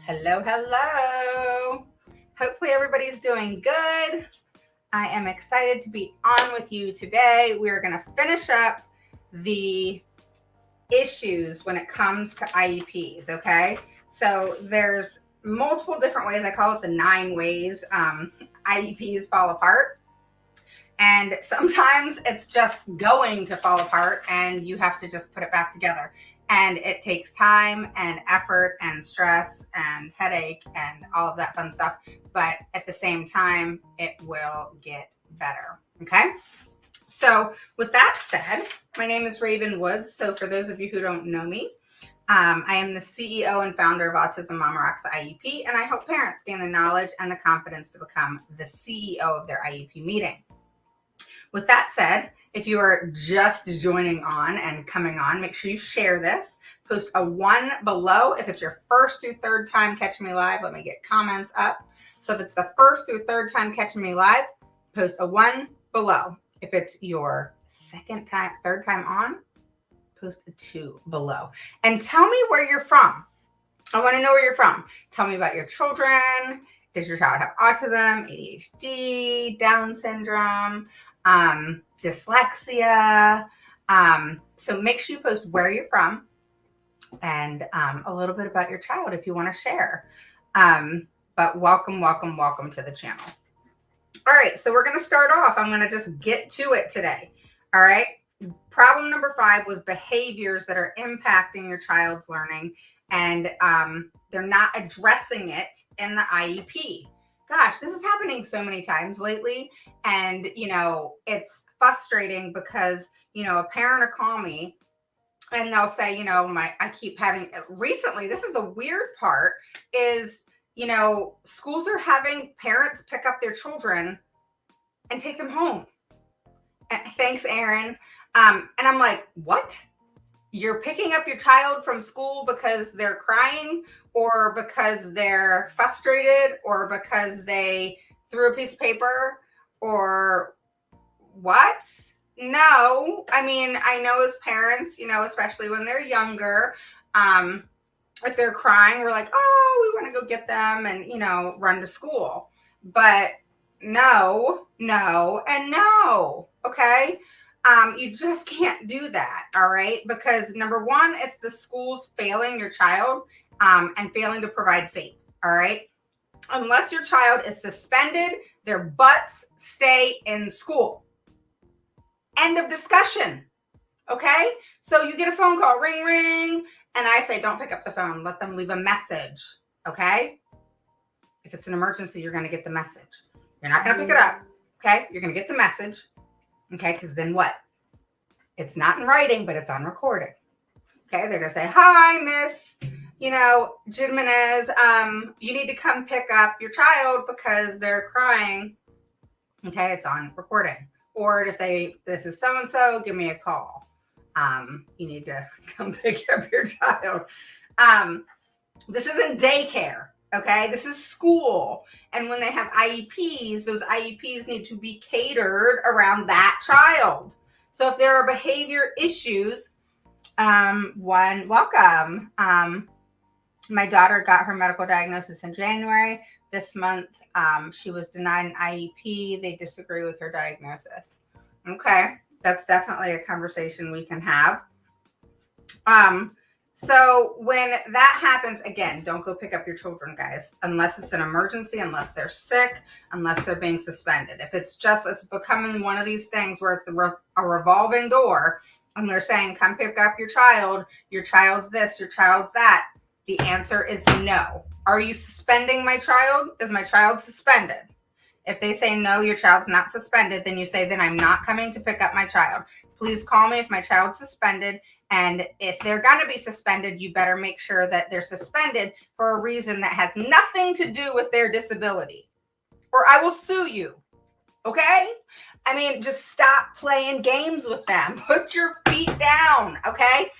Hello, hello. Hopefully everybody's doing good. I am excited to be on with you today. We're going to finish up the issues when it comes to IEPs, okay? So there's multiple different ways. I call it the 9 ways IEPs fall apart. And sometimes it's just going to fall apart and you have to just put it back together. And it takes time and effort and stress and headache and all of that fun stuff. But at the same time, it will get better. Okay. So with that said, my name is Raven Woods. So for those of you who don't know me, I am the CEO and founder of Autism Mama Rocks IEP, and I help parents gain the knowledge and the confidence to become the CEO of their IEP meeting. With that said, if you are just joining on and coming on, make sure you share this. Post a 1 below. If it's your first through third time catching me live, let me get comments up. So if it's the first through third time catching me live, post a 1 below. If it's your third time on, post a 2 below. And tell me where you're from. I want to know where you're from. Tell me about your children. Does your child have autism, ADHD, Down syndrome? Dyslexia. So make sure you post where you're from and a little bit about your child if you want to share. But welcome to the channel. All right, so we're going to start off. I'm going to just get to it today. All right. Problem number 5 was behaviors that are impacting your child's learning, and they're not addressing it in the IEP. Gosh, this is happening so many times lately. And, it's frustrating because, a parent will call me and they'll say, I keep having recently, this is the weird part is, schools are having parents pick up their children and take them home. And thanks, Aaron. And I'm like, what? You're picking up your child from school because they're crying or because they're frustrated or because they threw a piece of paper or what? No. I mean, I know as parents, especially when they're younger, if they're crying, we're like, oh, we want to go get them and, run to school. But no, and no. Okay. You just can't do that, all right? Because number 1, it's the schools failing your child and failing to provide FAPE, all right? Unless your child is suspended, their butts stay in school. End of discussion, okay? So you get a phone call, ring, ring, and I say, don't pick up the phone. Let them leave a message, okay? If it's an emergency, you're going to get the message. You're not going to pick it up, okay? You're going to get the message. Okay, because then what? It's not in writing, but it's on recording. Okay, they're going to say, hi, Miss, Jimenez, you need to come pick up your child because they're crying. Okay, it's on recording. Or to say, this is so-and-so, give me a call. You need to come pick up your child. This isn't daycare. Okay, this is school. And when they have IEPs, those IEPs need to be catered around that child. So if there are behavior issues, welcome. My daughter got her medical diagnosis in January. This month, she was denied an IEP. They disagree with her diagnosis. Okay, that's definitely a conversation we can have. So when that happens, again, don't go pick up your children, guys, unless it's an emergency, unless they're sick, unless they're being suspended. If it's becoming one of these things where it's a revolving door and they're saying, come pick up your child's this, your child's that. The answer is no. Are you suspending my child? Is my child suspended? If they say no, your child's not suspended, then you say, then I'm not coming to pick up my child. Please call me if my child's suspended. And if they're going to be suspended, you better make sure that they're suspended for a reason that has nothing to do with their disability, or I will sue you. Okay? I mean, just stop playing games with them. Put your feet down. Okay?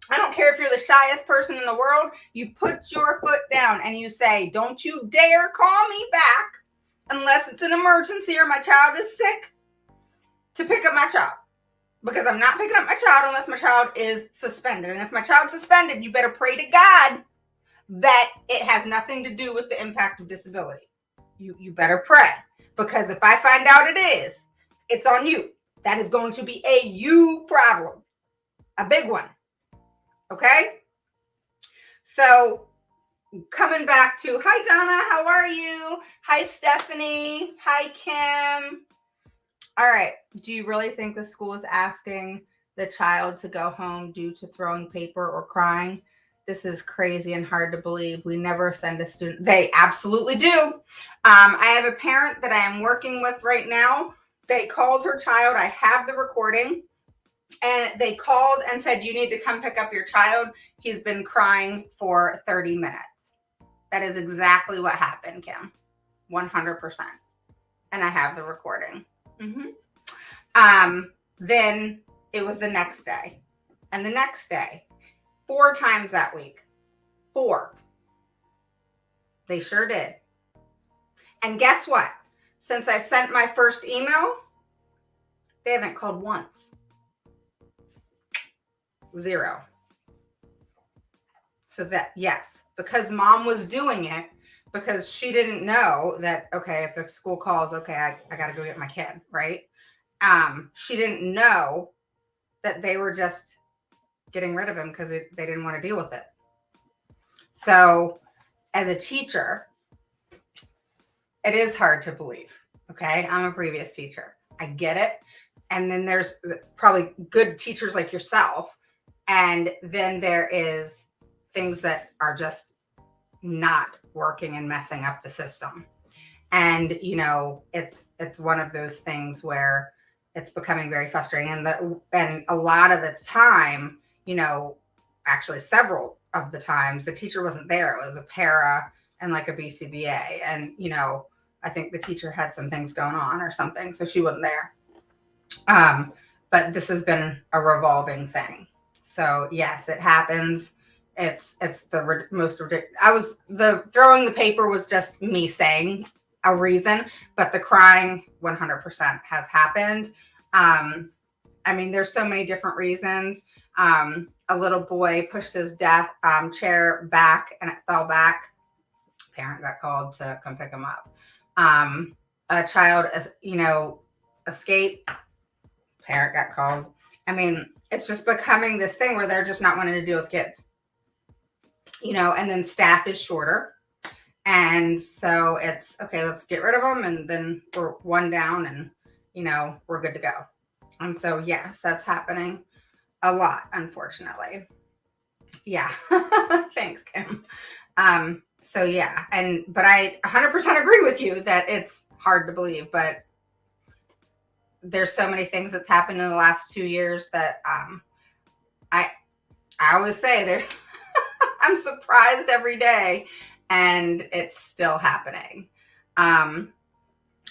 I don't care if you're the shyest person in the world. You put your foot down and you say, don't you dare call me back unless it's an emergency or my child is sick to pick up my child. Because I'm not picking up my child unless my child is suspended. And if my child's suspended, you better pray to God that it has nothing to do with the impact of disability. You better pray, because if I find out it is, it's on you. That is going to be a you problem, a big one. Okay? So coming back to, hi Donna, how are you? Hi Stephanie, hi Kim. All right, do you really think the school is asking the child to go home due to throwing paper or crying? This is crazy and hard to believe. We never send a student. They absolutely do. I have a parent that I am working with right now. They called her child. I have the recording. And they called and said, you need to come pick up your child. He's been crying for 30 minutes. That is exactly what happened, Kim. 100%. And I have the recording. Then it was the next day. And the next day, 4 times that week. 4. They sure did. And guess what? Since I sent my first email, they haven't called once. 0. So that, yes, because mom was doing it, because she didn't know that, okay, if the school calls, okay, I got to go get my kid, right? She didn't know that they were just getting rid of him because they didn't want to deal with it. So as a teacher, it is hard to believe. Okay. I'm a previous teacher. I get it. And then there's probably good teachers like yourself. And then there is things that are just not working and messing up the system. And, you know, it's one of those things where it's becoming very frustrating. And a lot of the time, you know, actually several of the times, the teacher wasn't there. It was a para and like a BCBA. And, you know, I think the teacher had some things going on or something, so she wasn't there. But this has been a revolving thing. So yes, it happens. It's the most ridiculous. The throwing the paper was just me saying a reason, but the crying 100% has happened. I mean, there's so many different reasons. A little boy pushed his chair back and it fell back. Parent got called to come pick him up. A child, you know, escaped. Parent got called. I mean, it's just becoming this thing where they're just not wanting to deal with kids. You know, and then staff is shorter. And so it's, okay, let's get rid of them. And then we're one down and, you know, we're good to go. And so, yes, that's happening a lot, unfortunately. Yeah. Thanks, Kim. So yeah. But I 100% agree with you that it's hard to believe, but there's so many things that's happened in the last 2 years that, I always say I'm surprised every day and it's still happening. I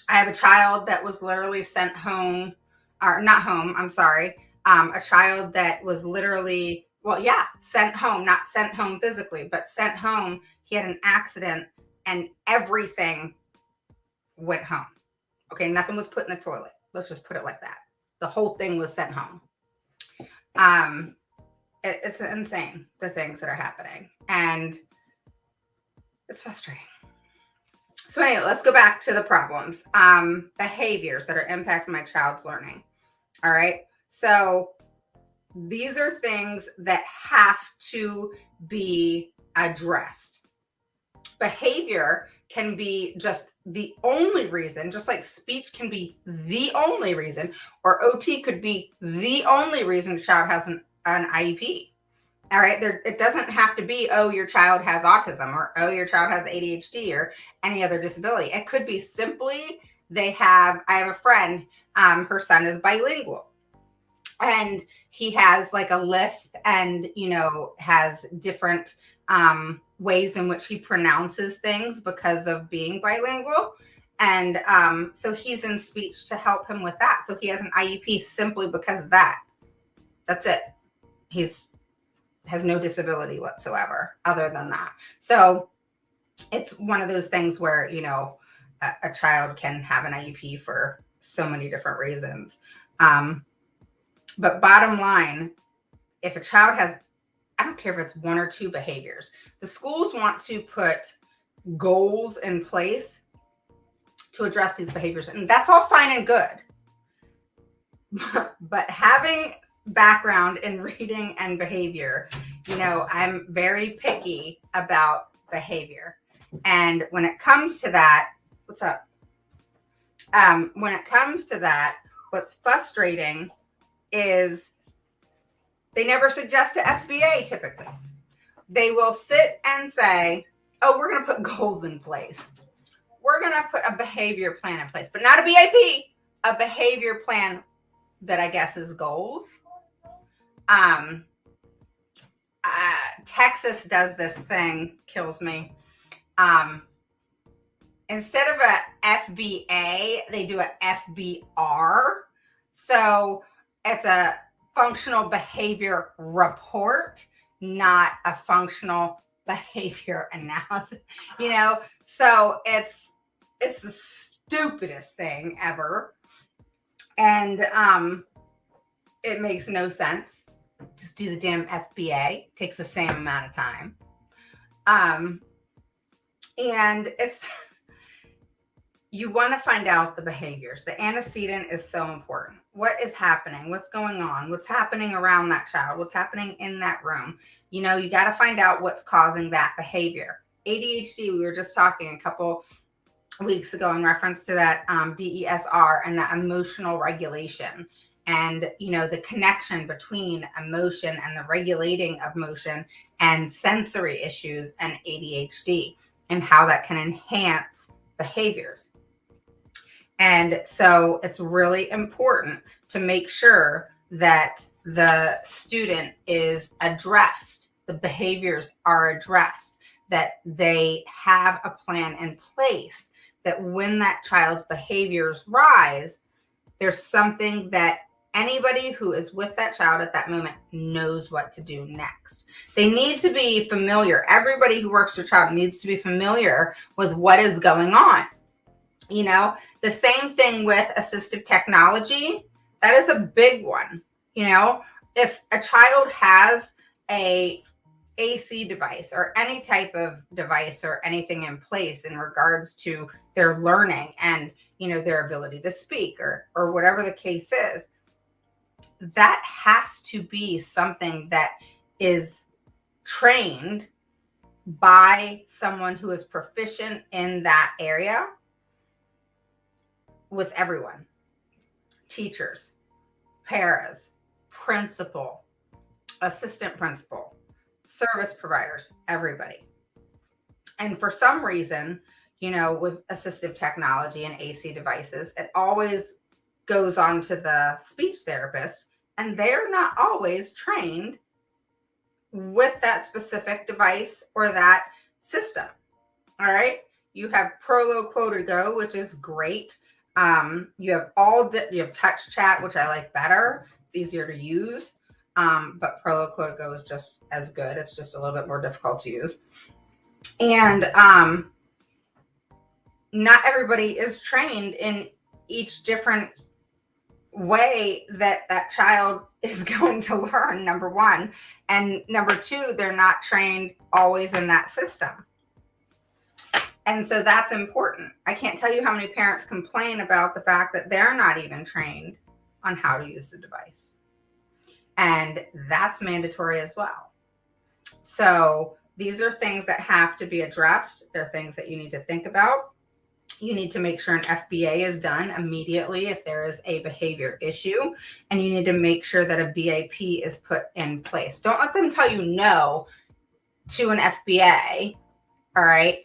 have a child that was literally sent home, or not home, I'm sorry. A child that was literally, sent home, not sent home physically, but sent home. He had an accident and everything went home. Okay, nothing was put in the toilet. Let's just put it like that. The whole thing was sent home. It's insane, the things that are happening. And it's frustrating. So anyway, let's go back to the problems. Behaviors that are impacting my child's learning. All right. So these are things that have to be addressed. Behavior can be just the only reason, just like speech can be the only reason, or OT could be the only reason a child has an IEP. All right. It doesn't have to be, oh, your child has autism, or, oh, your child has ADHD or any other disability. It could be simply I have a friend, her son is bilingual and he has like a lisp and, you know, has different ways in which he pronounces things because of being bilingual. And so he's in speech to help him with that. So he has an IEP simply because of that. That's it. Has no disability whatsoever other than that. So it's one of those things where, you know, a child can have an IEP for so many different reasons. But bottom line, if a child has I don't care if it's 1 or 2 behaviors. The schools want to put goals in place to address these behaviors, and that's all fine and good. But having background in reading and behavior, I'm very picky about behavior. And when it comes to that, what's up? When it comes to that, what's frustrating is they never suggest to FBA typically. They will sit and say, oh, we're going to put goals in place. We're going to put a behavior plan in place, but not a BAP, a behavior plan that I guess is goals. Texas does this thing, kills me. Instead of a FBA, they do a FBR. So it's a functional behavior report, not a functional behavior analysis, So it's the stupidest thing ever. And it makes no sense. Just do the damn FBA. It takes the same amount of time. And you want to find out the behaviors. The antecedent is so important. What is happening? What's going on? What's happening around that child? What's happening in that room? You got to find out what's causing that behavior. ADHD, we were just talking a couple weeks ago in reference to that DESR and that emotional regulation. And, the connection between emotion and the regulating of motion and sensory issues and ADHD and how that can enhance behaviors. And so it's really important to make sure that the student is addressed, the behaviors are addressed, that they have a plan in place, that when that child's behaviors rise, there's something that anybody who is with that child at that moment knows what to do next. They need to be familiar. Everybody who works with a child needs to be familiar with what is going on. The same thing with assistive technology. That is a big one. If a child has a AC device or any type of device or anything in place in regards to their learning and, their ability to speak or whatever the case is, that has to be something that is trained by someone who is proficient in that area with everyone, teachers, paras, principal, assistant principal, service providers, everybody. And for some reason, with assistive technology and AC devices, it always goes on to the speech therapist, and they're not always trained with that specific device or that system. All right. You have Prolo Quote Go, which is great. You have Touch Chat, which I like better. It's easier to use. But Prolo Quote Go is just as good. It's just a little bit more difficult to use. And not everybody is trained in each different way that child is going to learn, number one. And number two, they're not trained always in that system. And so that's important. I can't tell you how many parents complain about the fact that they're not even trained on how to use the device. And that's mandatory as well. So these are things that have to be addressed. They're things that you need to think about. You need to make sure an FBA is done immediately if there is a behavior issue. And you need to make sure that a BAP is put in place. Don't let them tell you no to an FBA. All right.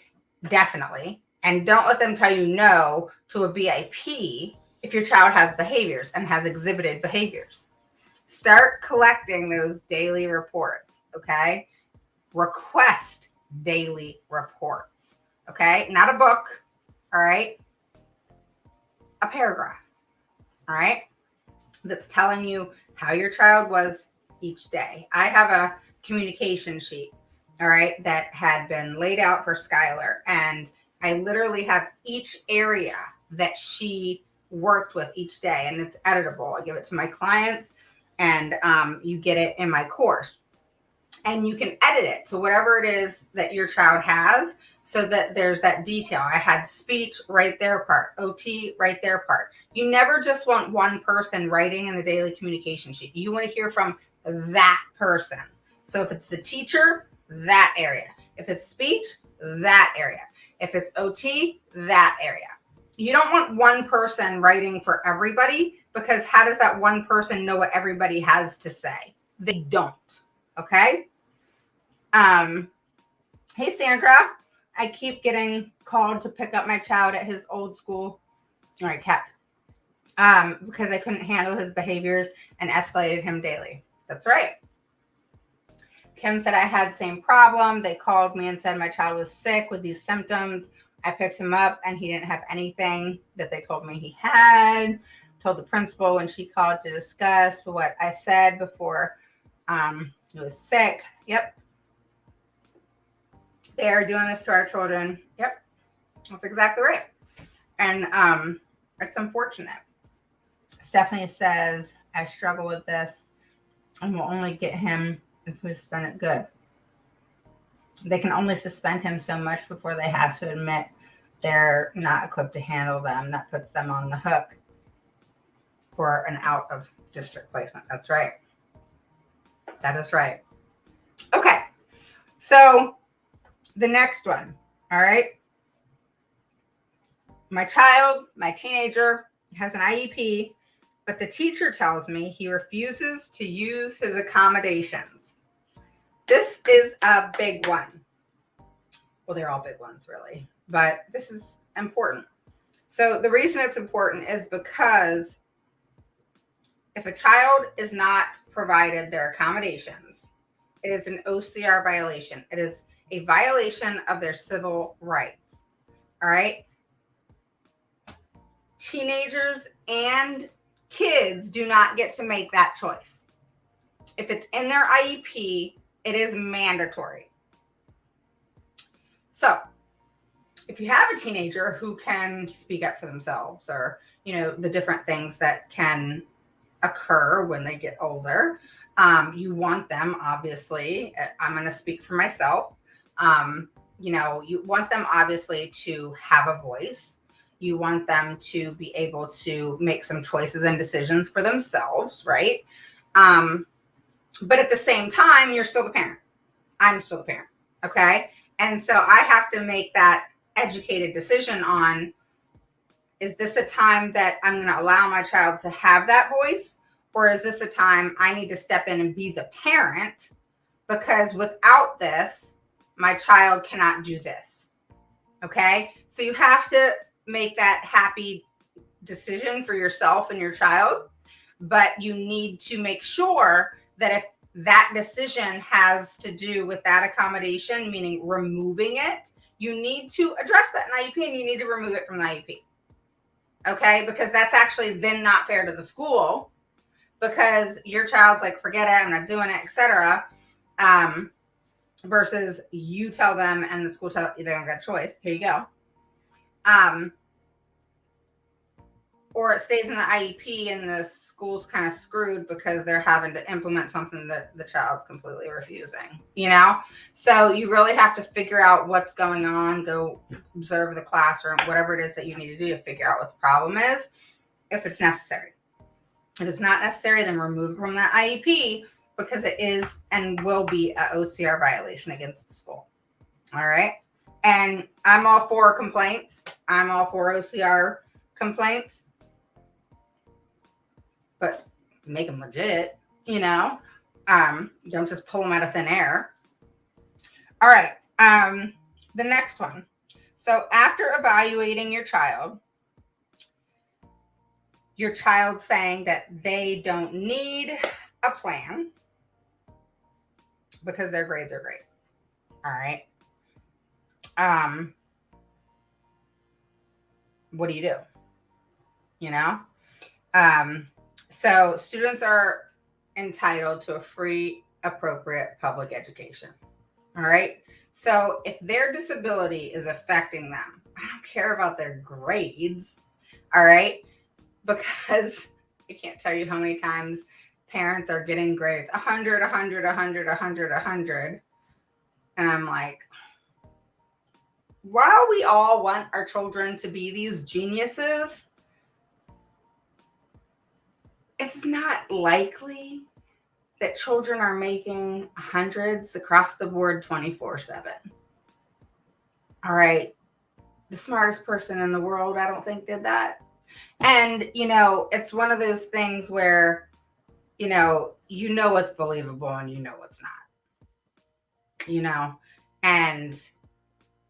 Definitely. And don't let them tell you no to a BAP if your child has behaviors and has exhibited behaviors. Start collecting those daily reports. Okay. Request daily reports. Okay. Not a book. All right. A paragraph. All right. That's telling you how your child was each day. I have a communication sheet. All right. That had been laid out for Skylar. And I literally have each area that she worked with each day, and it's editable. I give it to my clients, and you get it in my course. and you can edit it to whatever it is that your child has, so that there's that detail. I had speech, write their part. OT, write their part. You never just want one person writing in the daily communication sheet. You want to hear from that person. So if it's the teacher, that area. If it's speech, that area. If it's OT, that area. You don't want one person writing for everybody, because how does that one person know what everybody has to say? They don't. Okay? Hey, Sandra. I keep getting called to pick up my child at his old school. All right, Cap. Because I couldn't handle his behaviors and escalated him daily. That's right. Kim said I had the same problem. They called me and said my child was sick with these symptoms. I picked him up and he didn't have anything that they told me he had. Told the principal when she called to discuss what I said before he was sick. Yep. They are doing this to our children. Yep. That's exactly right. And it's unfortunate. Stephanie says, I struggle with this and will only get him if we suspend it. Good. They can only suspend him so much before they have to admit they're not equipped to handle them. That puts them on the hook for an out of district placement. That's right. That is right. Okay. So the next one. All right. My child, my teenager, has an IEP, but the teacher tells me he refuses to use his accommodations. This is a big one. Well, they're all big ones, really, but this is important. So the reason it's important is because if a child is not provided their accommodations, it is an OCR violation. It is a violation of their civil rights. All right. Teenagers and kids do not get to make that choice. If it's in their IEP, it is mandatory. So if you have a teenager who can speak up for themselves, or, the different things that can occur when they get older, you want them, obviously, I'm going to speak for myself. You want them obviously to have a voice. You want them to be able to make some choices and decisions for themselves, right? But at the same time, you're still the parent. I'm still the parent, okay? And so I have to make that educated decision on, is this a time that I'm going to allow my child to have that voice? Or is this a time I need to step in and be the parent? Because without this, my child cannot do this, okay? So you have to make that happy decision for yourself and your child, but you need to make sure that if that decision has to do with that accommodation, meaning removing it, you need to address that in IEP and you need to remove it from the IEP. Okay? Because that's actually then not fair to the school, because your child's like, forget it, I'm not doing it, etc. Versus you tell them and the school tell you they don't got a choice. Here you go. Or it stays in the IEP and the school's kind of screwed because they're having to implement something that the child's completely refusing, So you really have to figure out what's going on, go observe the classroom, whatever it is that you need to do to figure out what the problem is, if it's necessary. If it's not necessary, then remove it from that IEP, because it is and will be an OCR violation against the school. All right. And I'm all for complaints. I'm all for OCR complaints. But make them legit, don't just pull them out of thin air. All right. The next one. So after evaluating your child saying that they don't need a plan because their grades are great. All right. What do you do? So students are entitled to a free, appropriate public education. All right. So if their disability is affecting them, I don't care about their grades. All right. Because I can't tell you how many times parents are getting grades 100, 100, 100, 100, 100. And I'm like, while we all want our children to be these geniuses, it's not likely that children are making hundreds across the board 24/7. All right. The smartest person in the world, I don't think, did that. And, it's one of those things where, what's believable and what's not, and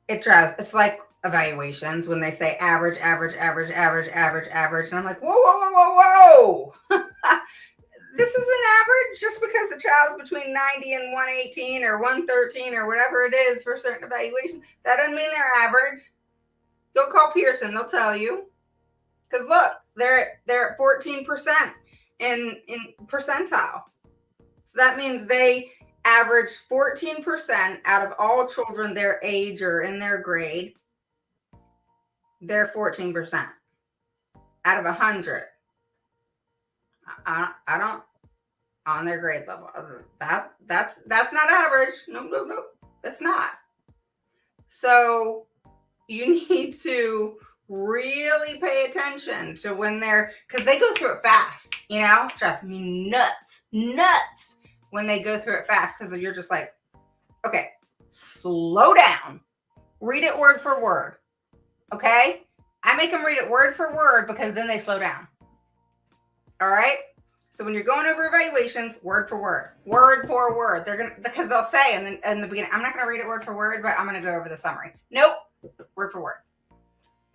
it's like evaluations when they say average, average, average, average, average, average. And I'm like, whoa, whoa, whoa, whoa, whoa. This is an average just because the child's between 90 and 118 or 113 or whatever it is for certain evaluations. That doesn't mean they're average. Go call Pearson, they'll tell you. Because look, they're at 14% in percentile. So that means they average 14% out of all children their age or in their grade. They're 14% out of 100. I don't on their grade level. That's not average. No, that's not. So you need to really pay attention to when because they go through it fast, trust me, nuts when they go through it fast, because you're just like, okay, slow down, read it word for word. Okay, I make them read it word for word because then they slow down. All right, so when you're going over evaluations, word for word, because they'll say in the beginning, I'm not going to read it word for word, but I'm going to go over the summary. Nope, word for word.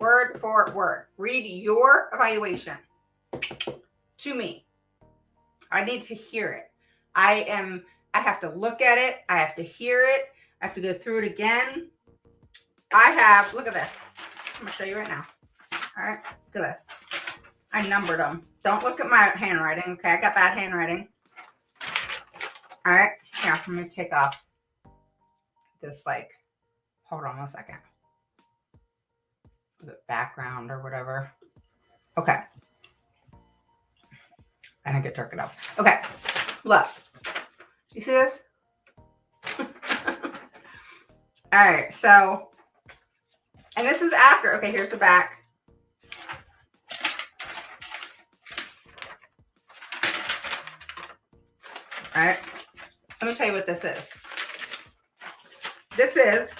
Word for word. Read your evaluation to me. I need to hear it. I have to look at it. I have to hear it. I have to go through it again. Look at this. I'm going to show you right now. All right, look at this. I numbered them. Don't look at my handwriting, okay? I got bad handwriting. All right, here, I'm going to take off this, hold on one second. The background or whatever. Okay. I think it took it up. Okay. Look. You see this? All right. So, and this is after. Okay, here's the back. All right. Let me tell you what this is. This is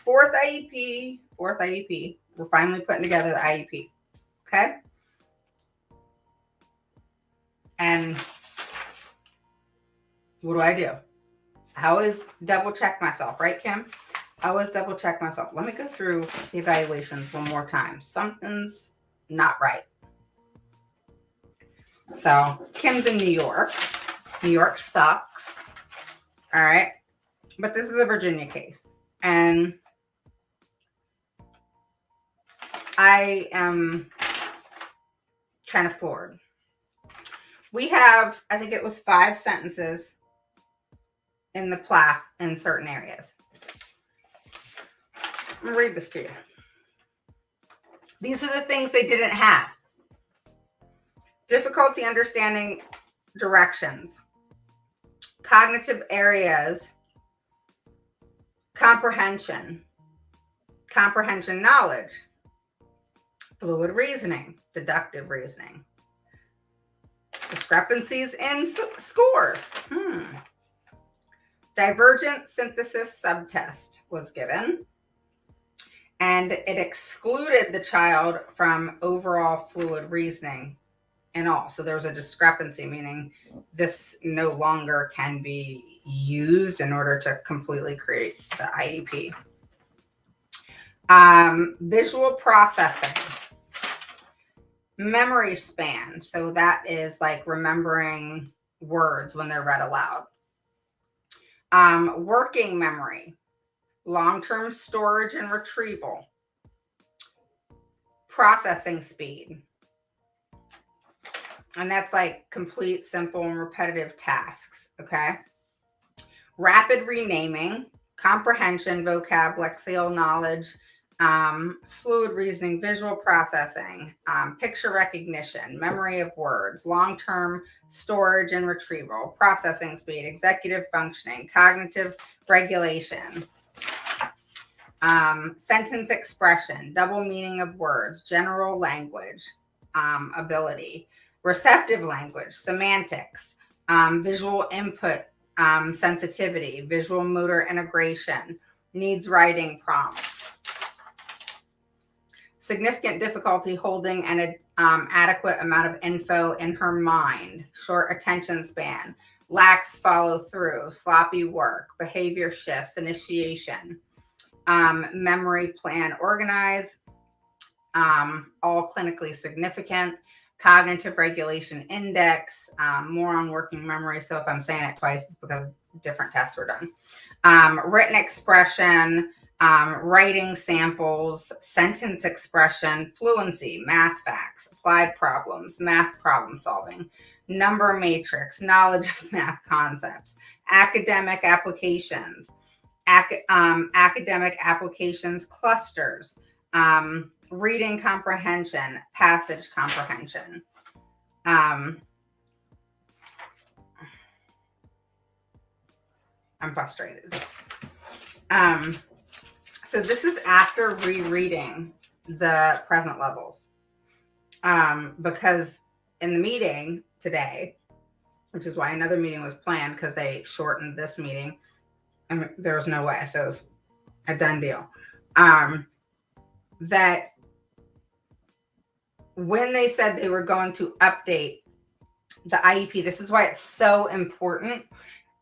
fourth IEP. We're finally putting together the IEP. Okay. And what do? I always double check myself, right, Kim? I always double check myself. Let me go through the evaluations one more time. Something's not right. So Kim's in New York. New York sucks. All right. But this is a Virginia case. And I am kind of floored. We have, I think it was 5 sentences in the PLAF in certain areas. I'm going to read this to you. These are the things they didn't have. Difficulty understanding directions, cognitive areas, comprehension knowledge, fluid reasoning, deductive reasoning, discrepancies in scores. Divergent synthesis subtest was given, and it excluded the child from overall fluid reasoning and all. So there was a discrepancy, meaning this no longer can be used in order to completely create the IEP. Visual processing, memory span. So that is like remembering words when they're read aloud. Working memory, long-term storage and retrieval, processing speed. And that's like complete, simple, and repetitive tasks, okay? Rapid renaming, comprehension, vocab, lexical knowledge, fluid reasoning, visual processing, picture recognition, memory of words, long-term storage and retrieval, processing speed, executive functioning, cognitive regulation, sentence expression, double meaning of words, general language ability, receptive language, semantics, visual input sensitivity, visual motor integration, needs writing prompts, significant difficulty holding an adequate amount of info in her mind, short attention span, lacks follow through, sloppy work, behavior shifts, initiation, memory plan organize, all clinically significant, cognitive regulation index, more on working memory. So if I'm saying it twice, it's because different tests were done. Written expression, writing samples, sentence expression, fluency, math facts, applied problems, math problem solving, number matrix, knowledge of math concepts, academic applications, academic applications clusters, reading comprehension, passage comprehension. I'm frustrated. So this is after rereading the present levels. Because in the meeting today, which is why another meeting was planned because they shortened this meeting, and there was no way. So it was a done deal. That when they said they were going to update the IEP, this is why it's so important.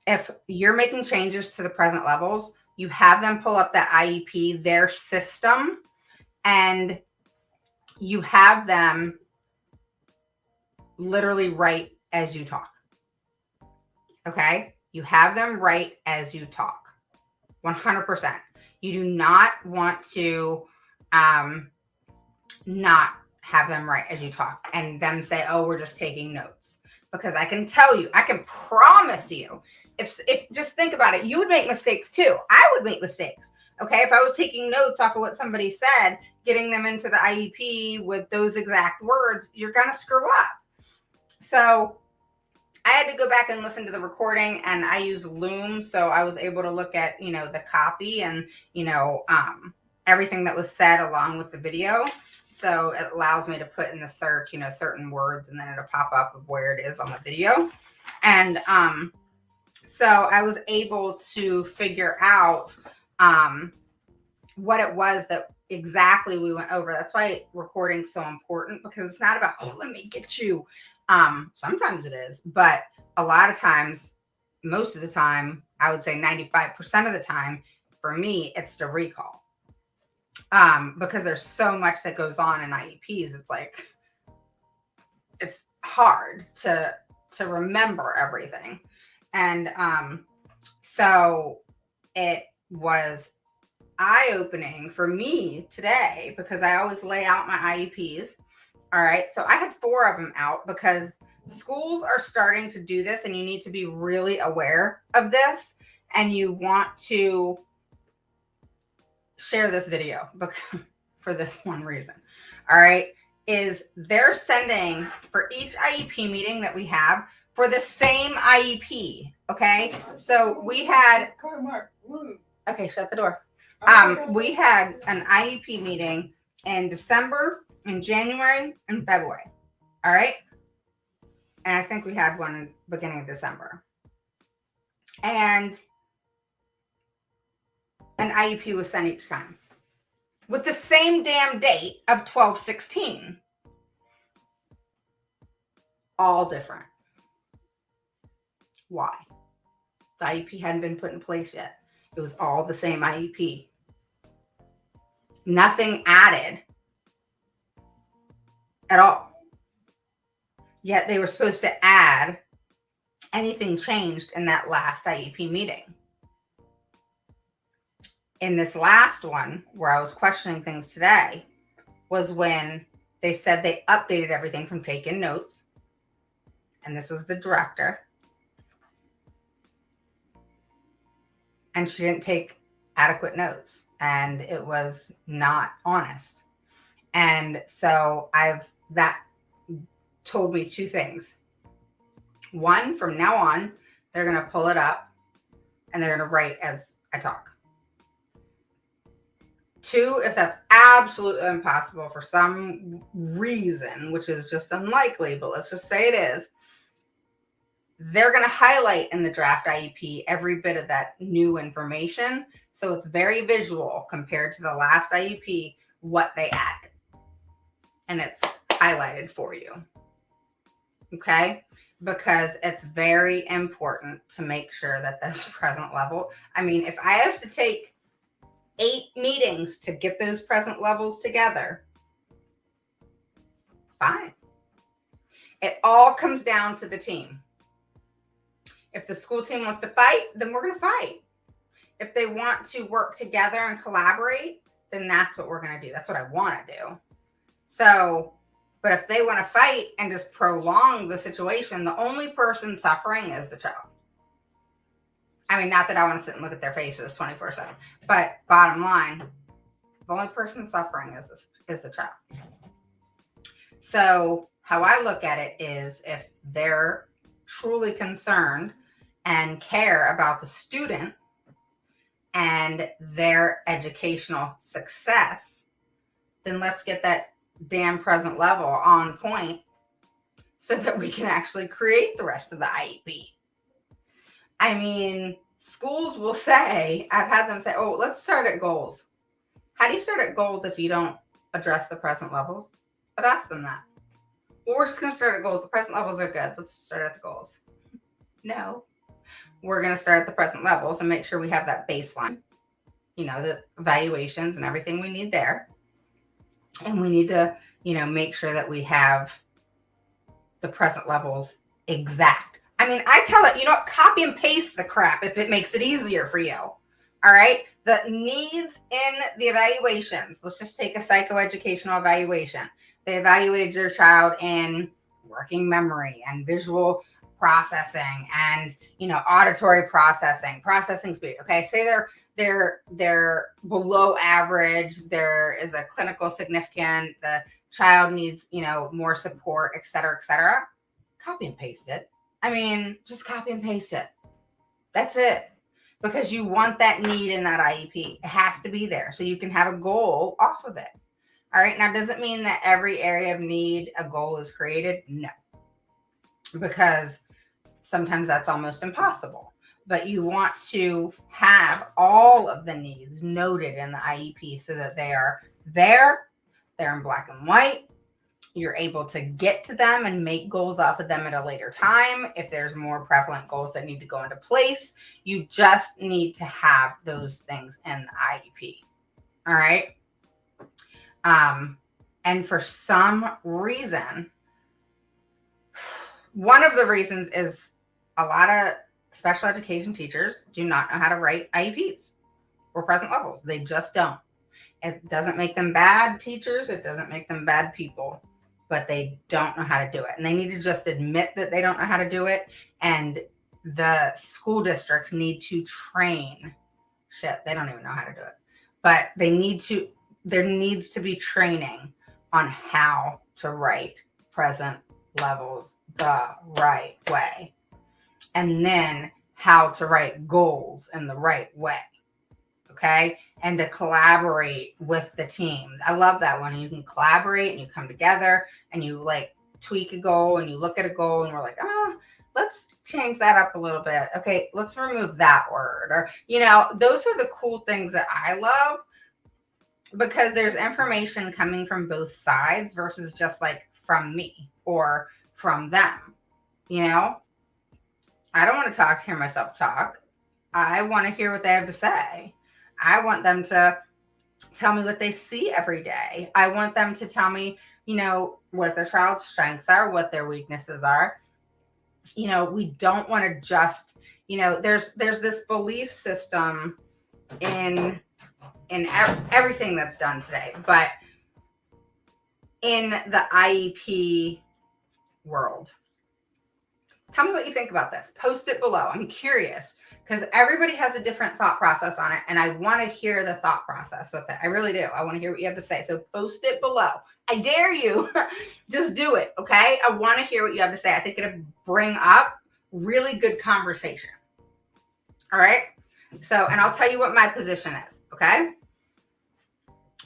If you're making changes to the present levels, you have them pull up that IEP, their system, and you have them literally write as you talk. Okay? You have them write as you talk. 100%. You do not want to not have them write as you talk and them say, oh, we're just taking notes. Because I can tell you, I can promise you, if just think about it, you would make mistakes too. I would make mistakes. Okay. If I was taking notes off of what somebody said, getting them into the IEP with those exact words, you're going to screw up. So I had to go back and listen to the recording, and I use Loom. So I was able to look at, the copy and, everything that was said along with the video. So it allows me to put in the search, certain words, and then it'll pop up of where it is on the video. And so I was able to figure out what it was that exactly we went over. That's why recording's so important, because it's not about, oh, let me get you. Sometimes it is, but a lot of times, most of the time, I would say 95% of the time, for me, it's the recall. Because there's so much that goes on in IEPs. It's like, it's hard to remember everything. And so it was eye-opening for me today, because I always lay out my IEPs. All right. So I had 4 of them out because schools are starting to do this, and you need to be really aware of this. And you want to share this video for this one reason. All right. Is they're sending for each IEP meeting that we have for the same IEP. Okay. So we had, okay, shut the door. We had an IEP meeting in December, in January, and February. All right. And I think we had one in the beginning of December. And an IEP was sent each time with the same damn date of 12/16. All different. Why? The IEP hadn't been put in place yet. It was all the same IEP. Nothing added at all. Yet they were supposed to add anything changed in that last IEP meeting. In this last one, where I was questioning things today, was when they said they updated everything from taking notes. And this was the director. And she didn't take adequate notes. and it was not honest. And so that told me two things. One, from now on, they're going to pull it up and they're going to write as I talk. Two, if that's absolutely impossible for some reason, which is just unlikely, but let's just say it is, they're going to highlight in the draft IEP every bit of that new information. So it's very visual compared to the last IEP, what they added. And it's highlighted for you. Okay? Because it's very important to make sure that those present level, I mean, if I have to take 8 meetings to get those present levels together, fine. It all comes down to the team. If the school team wants to fight, then we're going to fight. If they want to work together and collaborate, then that's what we're going to do. That's what I want to do. So, but if they want to fight and just prolong the situation, the only person suffering is the child. I mean, not that I want to sit and look at their faces 24/7, but bottom line, the only person suffering is the child. So how I look at it is, if they're truly concerned and care about the student and their educational success, then let's get that damn present level on point so that we can actually create the rest of the IEP. I mean, schools will say, I've had them say, oh, let's start at goals. How do you start at goals if you don't address the present levels? I've asked them that. Well, we're just going to start at goals. The present levels are good. Let's start at the goals. No, we're going to start at the present levels and make sure we have that baseline, the evaluations and everything we need there. And we need to, make sure that we have the present levels exact. I mean, I tell it, copy and paste the crap if it makes it easier for you. All right. The needs in the evaluations. Let's just take a psychoeducational evaluation. They evaluated your child in working memory and visual processing and, auditory processing speed. Okay. Say they're below average. There is a clinical significant, the child needs, more support, et cetera, et cetera. Copy and paste it. I mean, just copy and paste it. That's it. Because you want that need in that IEP. It has to be there so you can have a goal off of it. All right. Now, does it mean that every area of need, a goal is created? No. Because sometimes that's almost impossible. But you want to have all of the needs noted in the IEP so that they are there. They're in black and white. You're able to get to them and make goals off of them at a later time. If there's more prevalent goals that need to go into place, you just need to have those things in the IEP. All right. And for some reason, one of the reasons is a lot of special education teachers do not know how to write IEPs or present levels. They just don't. It doesn't make them bad teachers. It doesn't make them bad people, but they don't know how to do it. And they need to just admit that they don't know how to do it. And the school districts need to train. They don't even know how to do it. But there needs to be training on how to write present levels the right way. And then how to write goals in the right way. Okay. And to collaborate with the team. I love that one. You can collaborate and you come together and you tweak a goal and you look at a goal and we're like, let's change that up a little bit. Okay. Let's remove that word. Or, those are the cool things that I love, because there's information coming from both sides versus just from me or from them. I don't want to hear myself talk. I want to hear what they have to say. I want them to tell me what they see every day. I want them to tell me, what their child's strengths are, what their weaknesses are. We don't want to just, there's this belief system in everything that's done today, but in the IEP world. Tell me what you think about this. Post it below. I'm curious. because everybody has a different thought process on it. And I want to hear the thought process with it. I really do. I want to hear what you have to say. So post it below. I dare you. Just do it. Okay. I want to hear what you have to say. I think it'll bring up really good conversation. All right. So, and I'll tell you what my position is. Okay.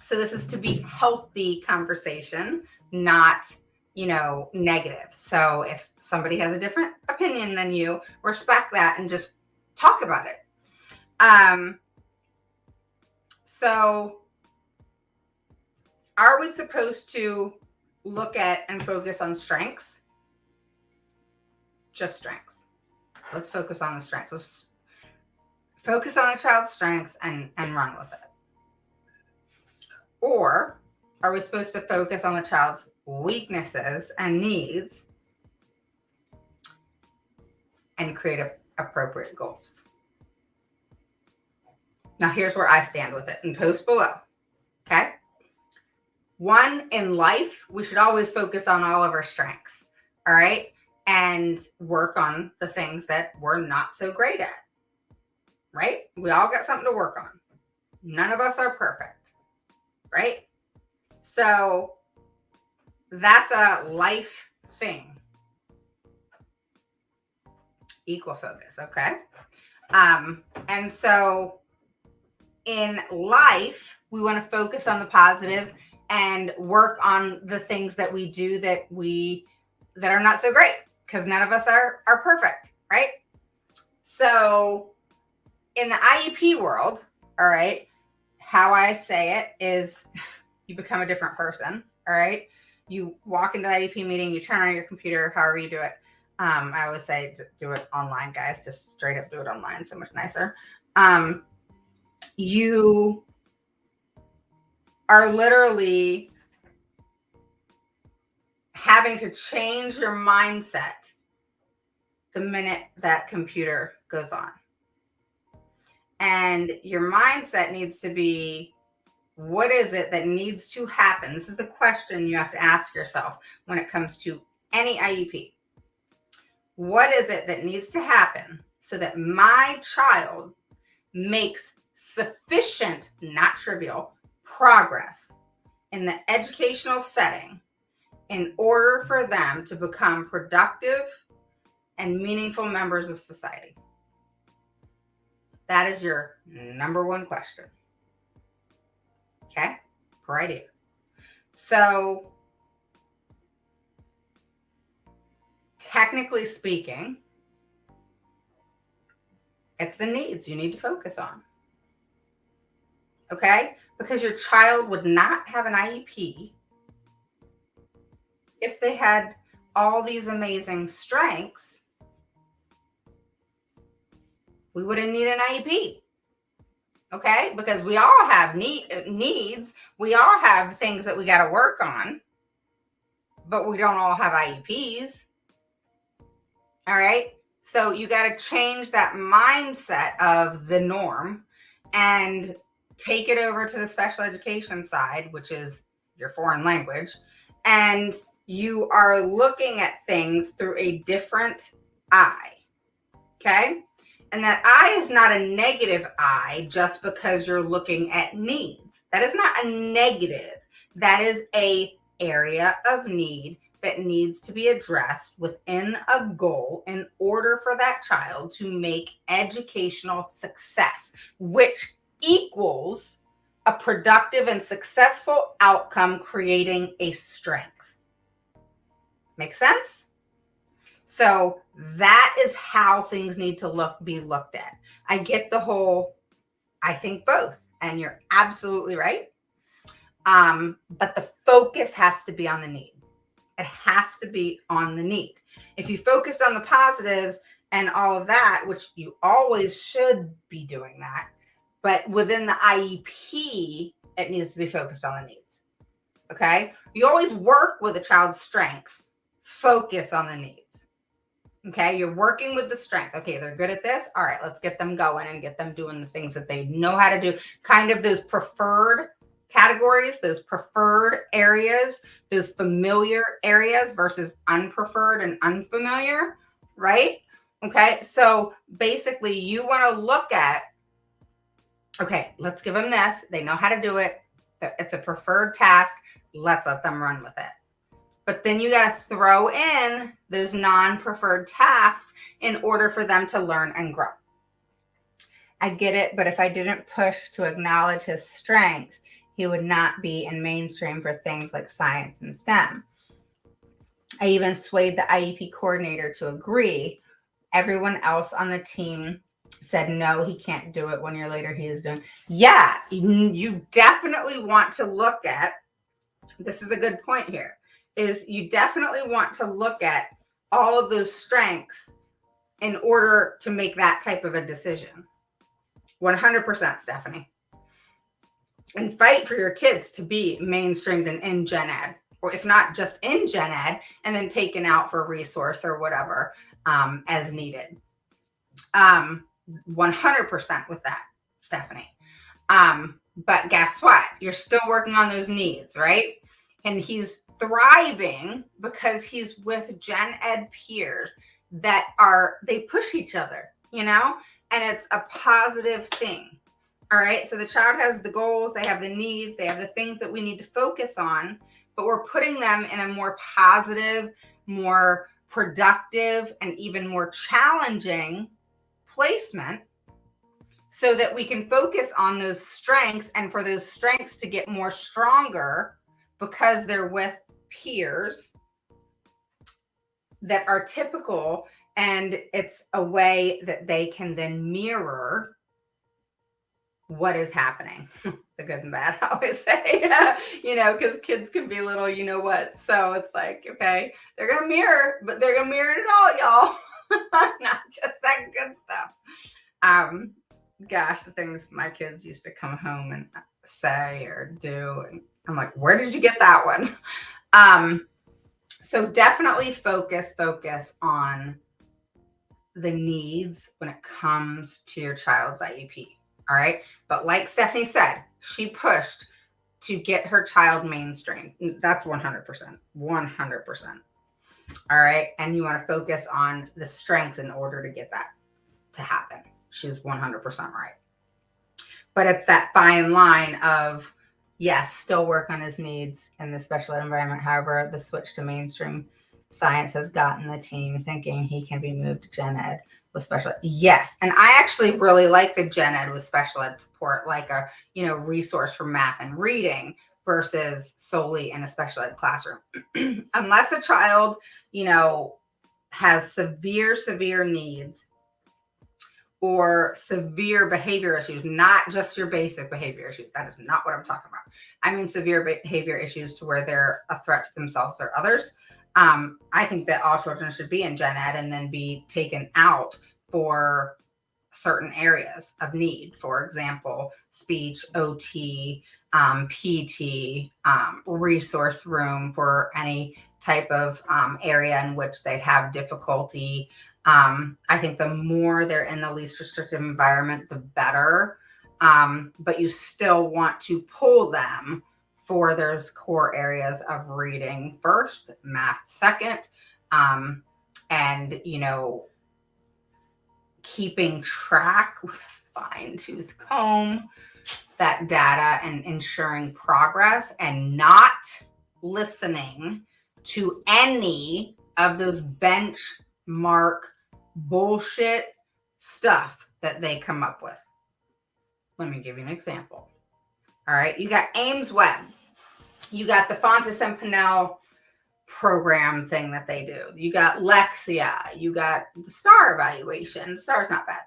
So this is to be healthy conversation, not, negative. So if somebody has a different opinion than you, respect that and just talk about it. So are we supposed to look at and focus on strengths? Just strengths. Let's focus on the strengths. Let's focus on the child's strengths and run with it. Or are we supposed to focus on the child's weaknesses and needs and create appropriate goals? Now, here's where I stand with it, and post below. Okay. One, in life, we should always focus on all of our strengths. All right. And work on the things that we're not so great at. Right. We all got something to work on. None of us are perfect. Right. So that's a life thing. Equal focus. Okay. And so in life, we want to focus on the positive and work on the things that we do that are not so great, because none of us are perfect, right? So in the IEP world, all right, how I say it is you become a different person, all right? You walk into the IEP meeting, you turn on your computer, however you do it. I always say do it online, guys. Just straight up do it online. So much nicer. You are literally having to change your mindset the minute that computer goes on. And your mindset needs to be, what is it that needs to happen? This is the question you have to ask yourself when it comes to any IEP. What is it that needs to happen so that my child makes sufficient, not trivial, progress in the educational setting in order for them to become productive and meaningful members of society? That is your number one question. Okay? Great idea. So, technically speaking, it's the needs you need to focus on. Okay? Because your child would not have an IEP if they had all these amazing strengths. We wouldn't need an IEP. Okay? Because we all have needs. We all have things that we got to work on, but we don't all have IEPs. All right? So you got to change that mindset of the norm and take it over to the special education side, which is your foreign language. And you are looking at things through a different eye. Okay? And that eye is not a negative eye just because you're looking at needs. That is not a negative. That is an area of need that needs to be addressed within a goal in order for that child to make educational success, which equals a productive and successful outcome, creating a strength. Make sense? So that is how things need to be looked at. I get the whole, I think both, and you're absolutely right. But the focus has to be on the need. It has to be on the need. If you focused on the positives and all of that, which you always should be doing that, but within the IEP, it needs to be focused on the needs. Okay? You always work with a child's strengths. Focus on the needs. Okay? You're working with the strength. Okay, they're good at this. All right, let's get them going and get them doing the things that they know how to do. Kind of those preferred categories, those preferred areas, those familiar areas versus unpreferred and unfamiliar, right? Okay, so basically you want to look at, okay, let's give them this. They know how to do it. It's a preferred task. Let's let them run with it. But then you got to throw in those non-preferred tasks in order for them to learn and grow. I get it, but if I didn't push to acknowledge his strengths, he would not be in mainstream for things like science and STEM. I even swayed the IEP coordinator to agree. Everyone else on the team said, no, he can't do it. 1 year later, he is doing. Yeah, you definitely want to look at, this is a good point here, is you definitely want to look at all of those strengths in order to make that type of a decision. 100%, Stephanie. And fight for your kids to be mainstreamed and in gen ed, or if not just in gen ed, and then taken out for resource or whatever as needed. 100% with that, Stephanie. But guess what? You're still working on those needs, right? And he's thriving because he's with gen ed peers that they push each other, and it's a positive thing. All right. So the child has the goals, they have the needs, they have the things that we need to focus on, but we're putting them in a more positive, more productive, and even more challenging placement so that we can focus on those strengths, and for those strengths to get more stronger because they're with peers that are typical, and it's a way that they can then mirror what is happening, the good and bad, I always say, because kids can be little, so it's like, okay, they're going to mirror, but they're going to mirror it all, y'all. Not just that good stuff. Gosh, the things my kids used to come home and say or do, and I'm like, where did you get that one? So definitely focus on the needs when it comes to your child's IEP. All right. But like Stephanie said, she pushed to get her child mainstream. That's 100%. 100%. All right. And you want to focus on the strengths in order to get that to happen. She's 100% right. But it's that fine line of, yes, still work on his needs in the special ed environment. However, the switch to mainstream science has gotten the team thinking he can be moved to gen ed with special ed. Yes. And I actually really like the gen ed with special ed support, like a, resource for math and reading versus solely in a special ed classroom. Unless a child, has severe needs or severe behavior issues, not just your basic behavior issues. That is not what I'm talking about. I mean severe behavior issues to where they're a threat to themselves or others. I think that all children should be in gen ed and then be taken out for certain areas of need. For example, speech, OT, PT, resource room for any type of area in which they have difficulty. I think the more they're in the least restrictive environment, the better. But you still want to pull them for those core areas of reading first, math second, and, keeping track with a fine-tooth comb that data and ensuring progress, and not listening to any of those benchmark bullshit stuff that they come up with. Let me give you an example. All right, you got Ames Web. You got the Fontes and Pinnell program thing that they do. You got Lexia. You got the STAR evaluation. STAR's not bad.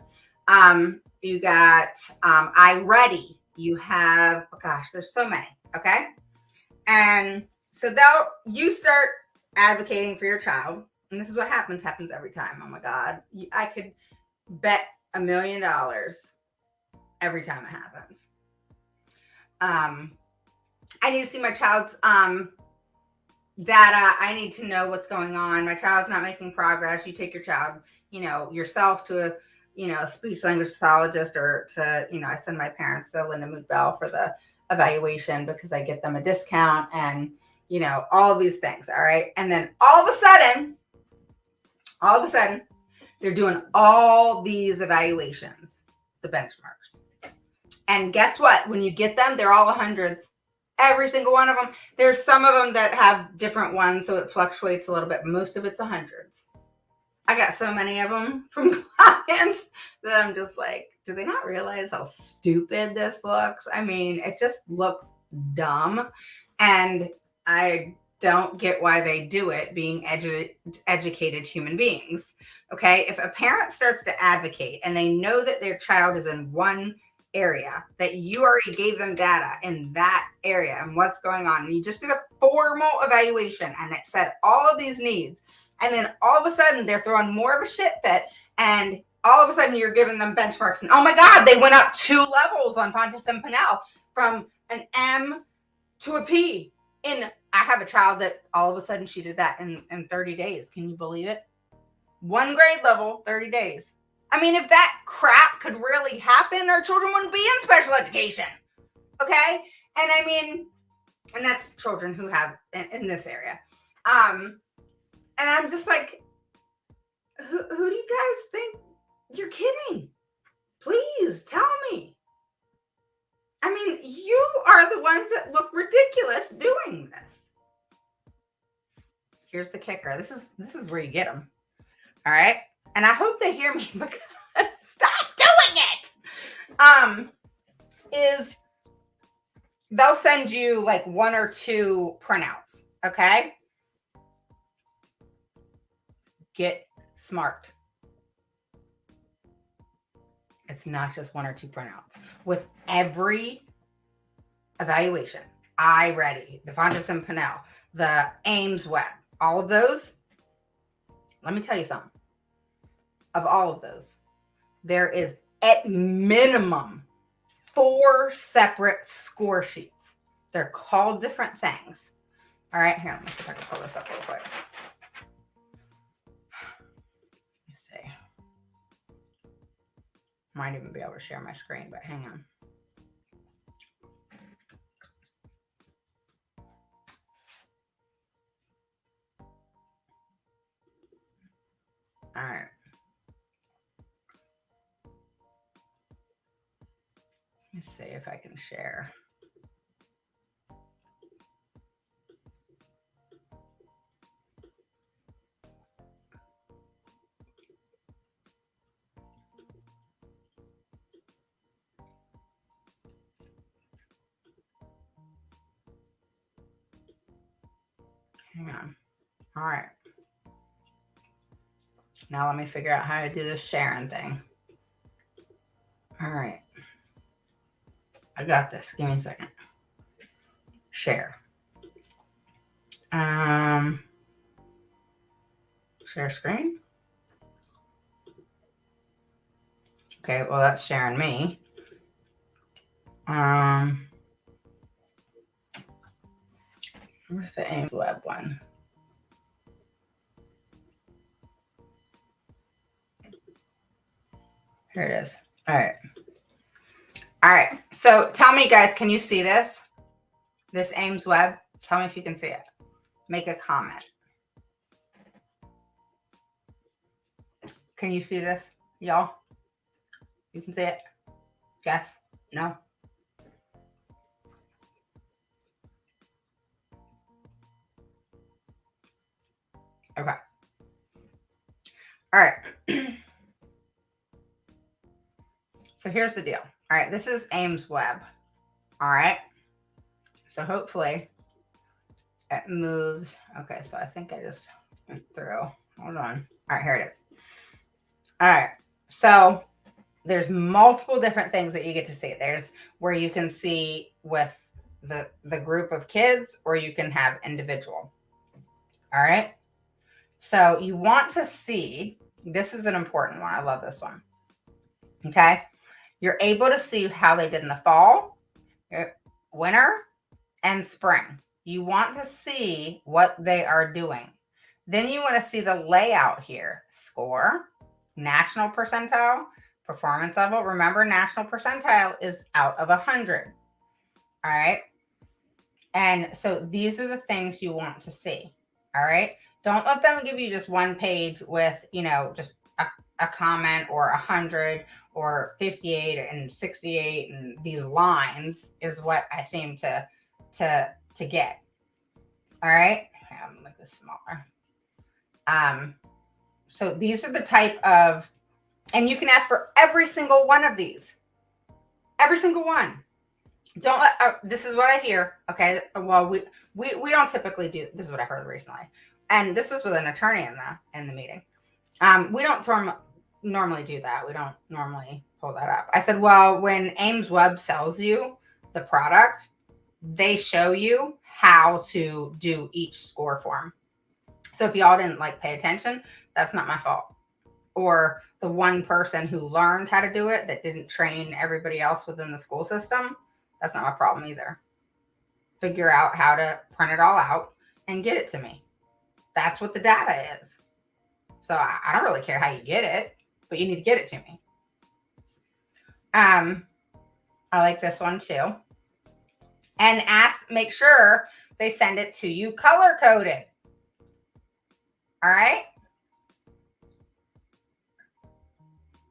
You got iReady. You have, there's so many. Okay. And so you start advocating for your child. And this is what happens every time. Oh my God. I could bet $1 million every time it happens. I need to see my child's data. I need to know what's going on. My child's not making progress. You take your child, yourself to a speech language pathologist, or to, I send my parents to Linda Moot Bell for the evaluation because I get them a discount, and, all of these things. All right. And then all of a sudden, They're doing all these evaluations, the benchmarks. And guess what? When you get them, they're all hundreds. Every single one of them. There's some of them that have different ones, so it fluctuates a little bit. Most of it's hundreds. I got so many of them from clients that I'm just like, do they not realize how stupid this looks? I mean, it just looks dumb. And I don't get why they do it, being educated human beings. Okay. If a parent starts to advocate and they know that their child is in one area, that you already gave them data in that area and what's going on, and you just did a formal evaluation and it said all of these needs, and then all of a sudden they're throwing more of a shit fit, and all of a sudden you're giving them benchmarks, and oh my God, they went up 2 levels on Pontus and Pinnell from an M to a P. I have a child that all of a sudden she did that in 30 days. Can you believe it? 1 grade level, 30 days. I mean, if that crap could really happen, our children wouldn't be in special education. Okay? And I mean, and that's children who have in this area. And I'm just like, who do you guys think you're kidding? Please tell me. I mean, you are the ones that look ridiculous doing this. Here's the kicker. This is where you get them. All right? And I hope they hear me, because stop doing it. Is they'll send you like 1 or 2 printouts. Okay? Get smart. It's not just 1 or 2 printouts. With every evaluation, iReady, the Pontus and Pinnell, the Ames Web, all of those, let me tell you something. Of all of those, there is at minimum 4 separate score sheets. They're called different things. All right, here, let me see if I can pull this up real quick. Let's see. Might even be able to share my screen, but hang on. All right. Let's see if I can share. Hang on. All right. Now let me figure out how to do this sharing thing. All right. I got this. Give me a second. Share. Share screen. Okay, well, that's sharing me. Where's the Ames Web one? Here it is. All right. All right. So tell me, guys, can you see this? This Ames Web? Tell me if you can see it. Make a comment. Can you see this, y'all? You can see it? Yes? No? Okay. All right. So here's the deal. All right. This is Ames Web. All right. So hopefully it moves. Okay. So I think I just went through. Hold on. All right. Here it is. All right. So there's multiple different things that you get to see. There's where you can see with the group of kids, or you can have individual. All right. So you want to see, this is an important one. I love this one. Okay. You're able to see how they did in the fall, winter, and spring. You want to see what they are doing. Then you want to see the layout here. Score, national percentile, performance level. Remember, national percentile is out of 100. All right. And so these are the things you want to see. All right. Don't let them give you just one page with, just a comment or 100 or 58 and 68 and these lines is what I seem to get. All right, I'm gonna make this smaller. So these are the type of, and you can ask for every single one of these, every single one. Don't let, this is what I hear. Okay, well we don't typically do. This is what I heard recently, and this was with an attorney in the meeting. We don't normally do that. We don't normally pull that up. I said, well, when Ames Web sells you the product, they show you how to do each score form. So if y'all didn't pay attention, that's not my fault. Or the one person who learned how to do it that didn't train everybody else within the school system, that's not my problem either. Figure out how to print it all out and get it to me. That's what the data is. So I don't really care how you get it, but you need to get it to me. I like this one too. And make sure they send it to you color coded. All right.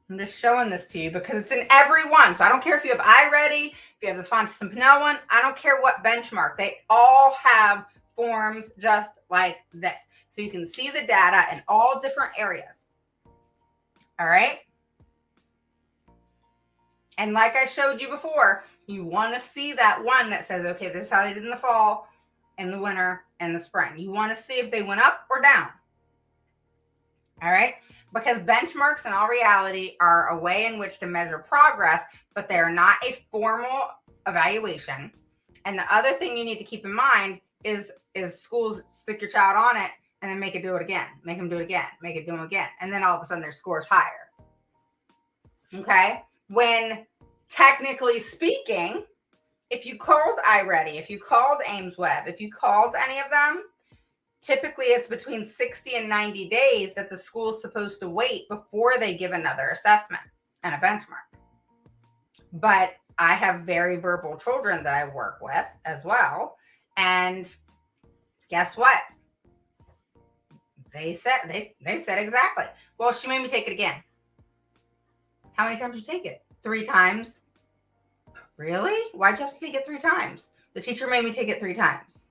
I'm just showing this to you because it's in every one. So I don't care if you have iReady, if you have the Fontes and Pinnell one, I don't care what benchmark. They all have forms just like this. So you can see the data in all different areas. All right. And like I showed you before, you want to see that one that says, okay, this is how they did in the fall, in the winter, and the spring. You want to see if they went up or down. All right. Because benchmarks in all reality are a way in which to measure progress, but they are not a formal evaluation. And the other thing you need to keep in mind is schools stick your child on it and then make it do it again, make them do it again, make it do it again. And then all of a sudden their score's higher. Okay. When technically speaking, if you called iReady, if you called Ames Web, if you called any of them, typically it's between 60 and 90 days that the school's supposed to wait before they give another assessment and a benchmark. But I have very verbal children that I work with as well. And guess what? They said exactly. Well, she made me take it again. How many times did you take it? 3 times. Really? Why'd you have to take it 3 times? The teacher made me take it 3 times.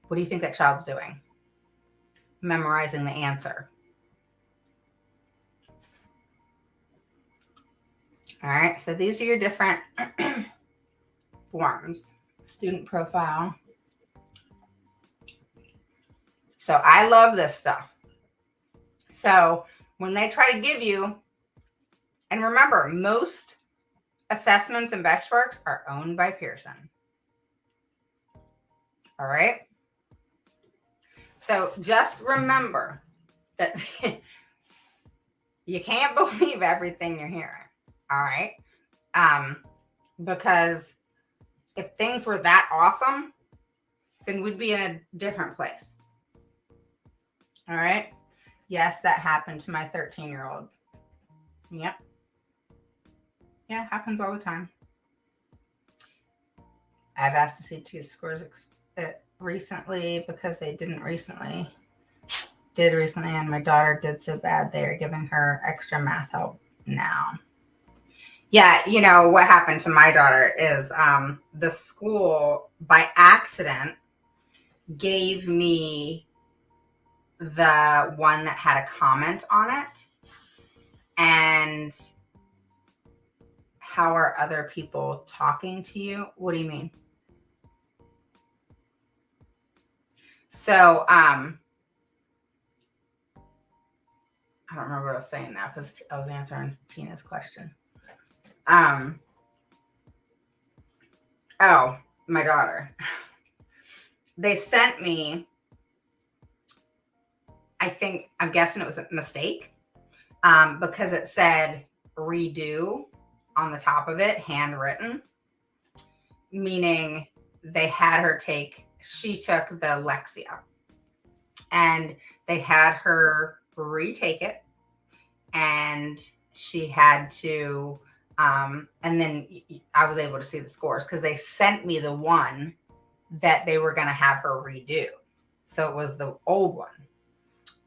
What do you think that child's doing? Memorizing the answer. All right, so these are your different forms. Student profile. So I love this stuff. So when they try to give you, and remember, most assessments and benchmarks are owned by Pearson. All right. So just remember that you can't believe everything you're hearing. All right. Because if things were that awesome, then we'd be in a different place. All right. Yes, that happened to my 13-year-old. Yep. Yeah, it happens all the time. I've asked to see 2 scores recently because they did recently, and my daughter did so bad they are giving her extra math help now. Yeah, you know what happened to my daughter is the school by accident gave me the one that had a comment on it. And how are other people talking to you? What do you mean? So I don't remember what I was saying now because I was answering Tina's question. Oh, my daughter. They sent me, I'm guessing it was a mistake because it said redo on the top of it, handwritten, meaning they had her she took the Lexia and they had her retake it and she had to, and then I was able to see the scores because they sent me the one that they were going to have her redo. So it was the old one.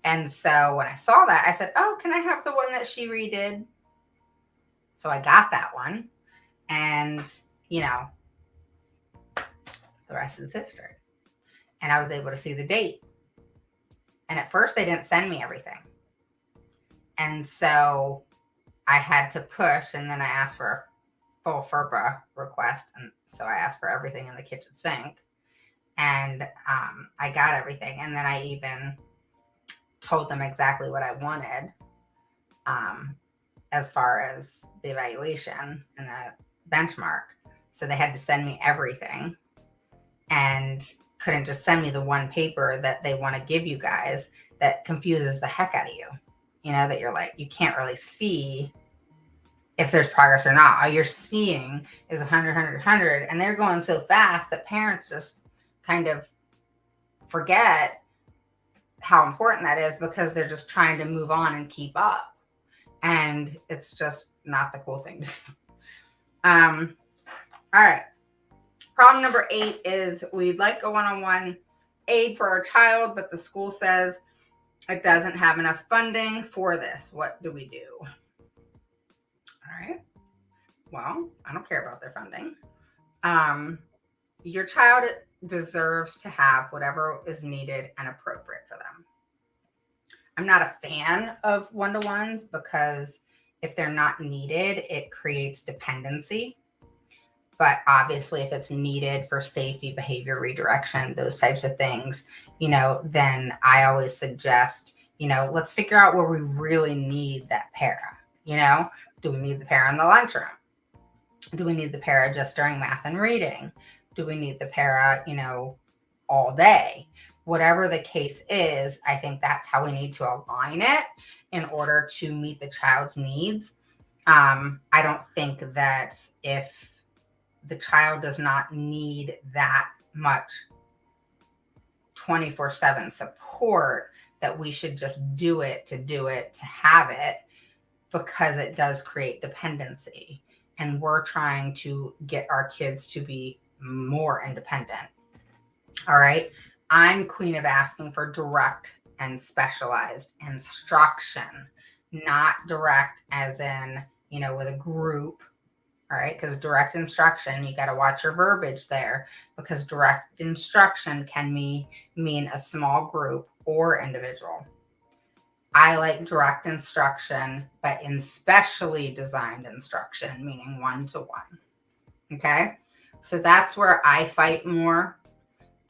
And so when I saw that, I said, oh, can I have the one that she redid? So I got that one. And, you know, the rest is history. And I was able to see the date. And at first, they didn't send me everything. And so I had to push, and then I asked for a full FERPA request. And so I asked for everything in the kitchen sink. And I got everything. And then I even told them exactly what I wanted as far as the evaluation and the benchmark. So they had to send me everything and couldn't just send me the one paper that they want to give you guys that confuses the heck out of you. You know, that you're like, you can't really see if there's progress or not. All you're seeing is 100, 100, 100. And they're going so fast that parents just kind of forget how important that is because they're just trying to move on and keep up. And it's just not the cool thing to do. All right. Problem number 8 is we'd like a one-on-one aid for our child, but the school says it doesn't have enough funding for this. What do we do? All right. Well, I don't care about their funding. Your child deserves to have whatever is needed and appropriate for them. I'm not a fan of one-to-ones because if they're not needed, it creates dependency. But obviously, if it's needed for safety, behavior redirection, those types of things, you know, then I always suggest, you know, let's figure out where we really need that para. You know, do we need the para in the lunchroom? Do we need the para just during math and reading? Do we need the para, you know, all day? Whatever the case is, I think that's how we need to align it in order to meet the child's needs. I don't think that if the child does not need that much 24/7 support, that we should just do it to have it, because it does create dependency. And we're trying to get our kids to be more independent. All right. I'm queen of asking for direct and specialized instruction, not direct as in, you know, with a group. All right. Because direct instruction, you got to watch your verbiage there, because direct instruction can mean a small group or individual. I like direct instruction, but in specially designed instruction, meaning one-to-one. Okay. So that's where I fight more.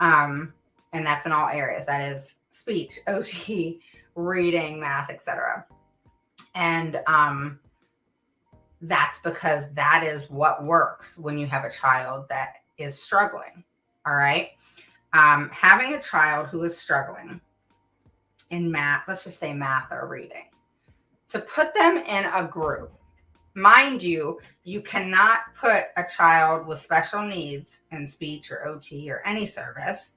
And that's in all areas. That is speech, OT, reading, math, etc. And that's because that is what works when you have a child that is struggling. All right. Having a child who is struggling in math, let's just say math or reading, to put them in a group. Mind you, you cannot put a child with special needs in speech or OT or any service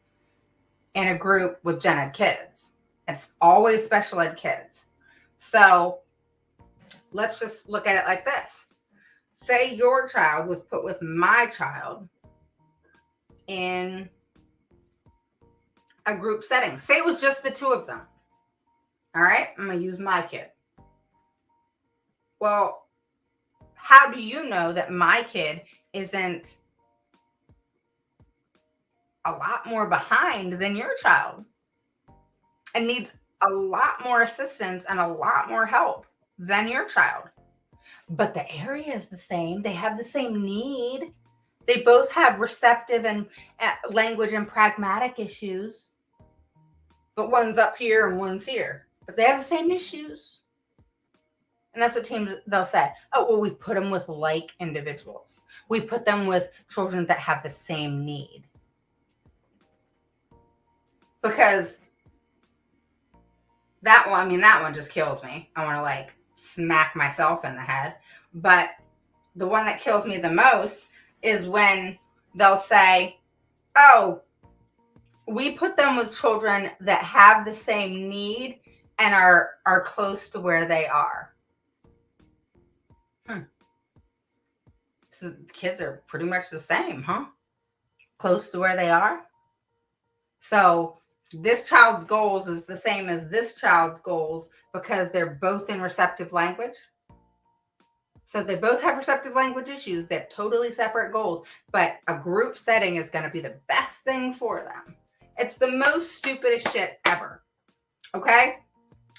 in a group with gen ed kids. It's always special ed kids. So let's just look at it like this. Say your child was put with my child in a group setting. Say it was just the two of them. All right, I'm going to use my kid. Well, how do you know that my kid isn't a lot more behind than your child and needs a lot more assistance and a lot more help than your child? But the area is the same. They have the same need. They both have receptive and language and pragmatic issues. But one's up here and one's here. But they have the same issues. And that's what teams, they'll say, oh, well, we put them with like individuals. We put them with children that have the same need. Because that one just kills me. I want to like smack myself in the head. But the one that kills me the most is when they'll say, oh, we put them with children that have the same need and are close to where they are. So the kids are pretty much the same, huh? Close to where they are. So this child's goals is the same as this child's goals because they're both in receptive language. So they both have receptive language issues. They have totally separate goals, but a group setting is going to be the best thing for them. It's the most stupidest shit ever. Okay?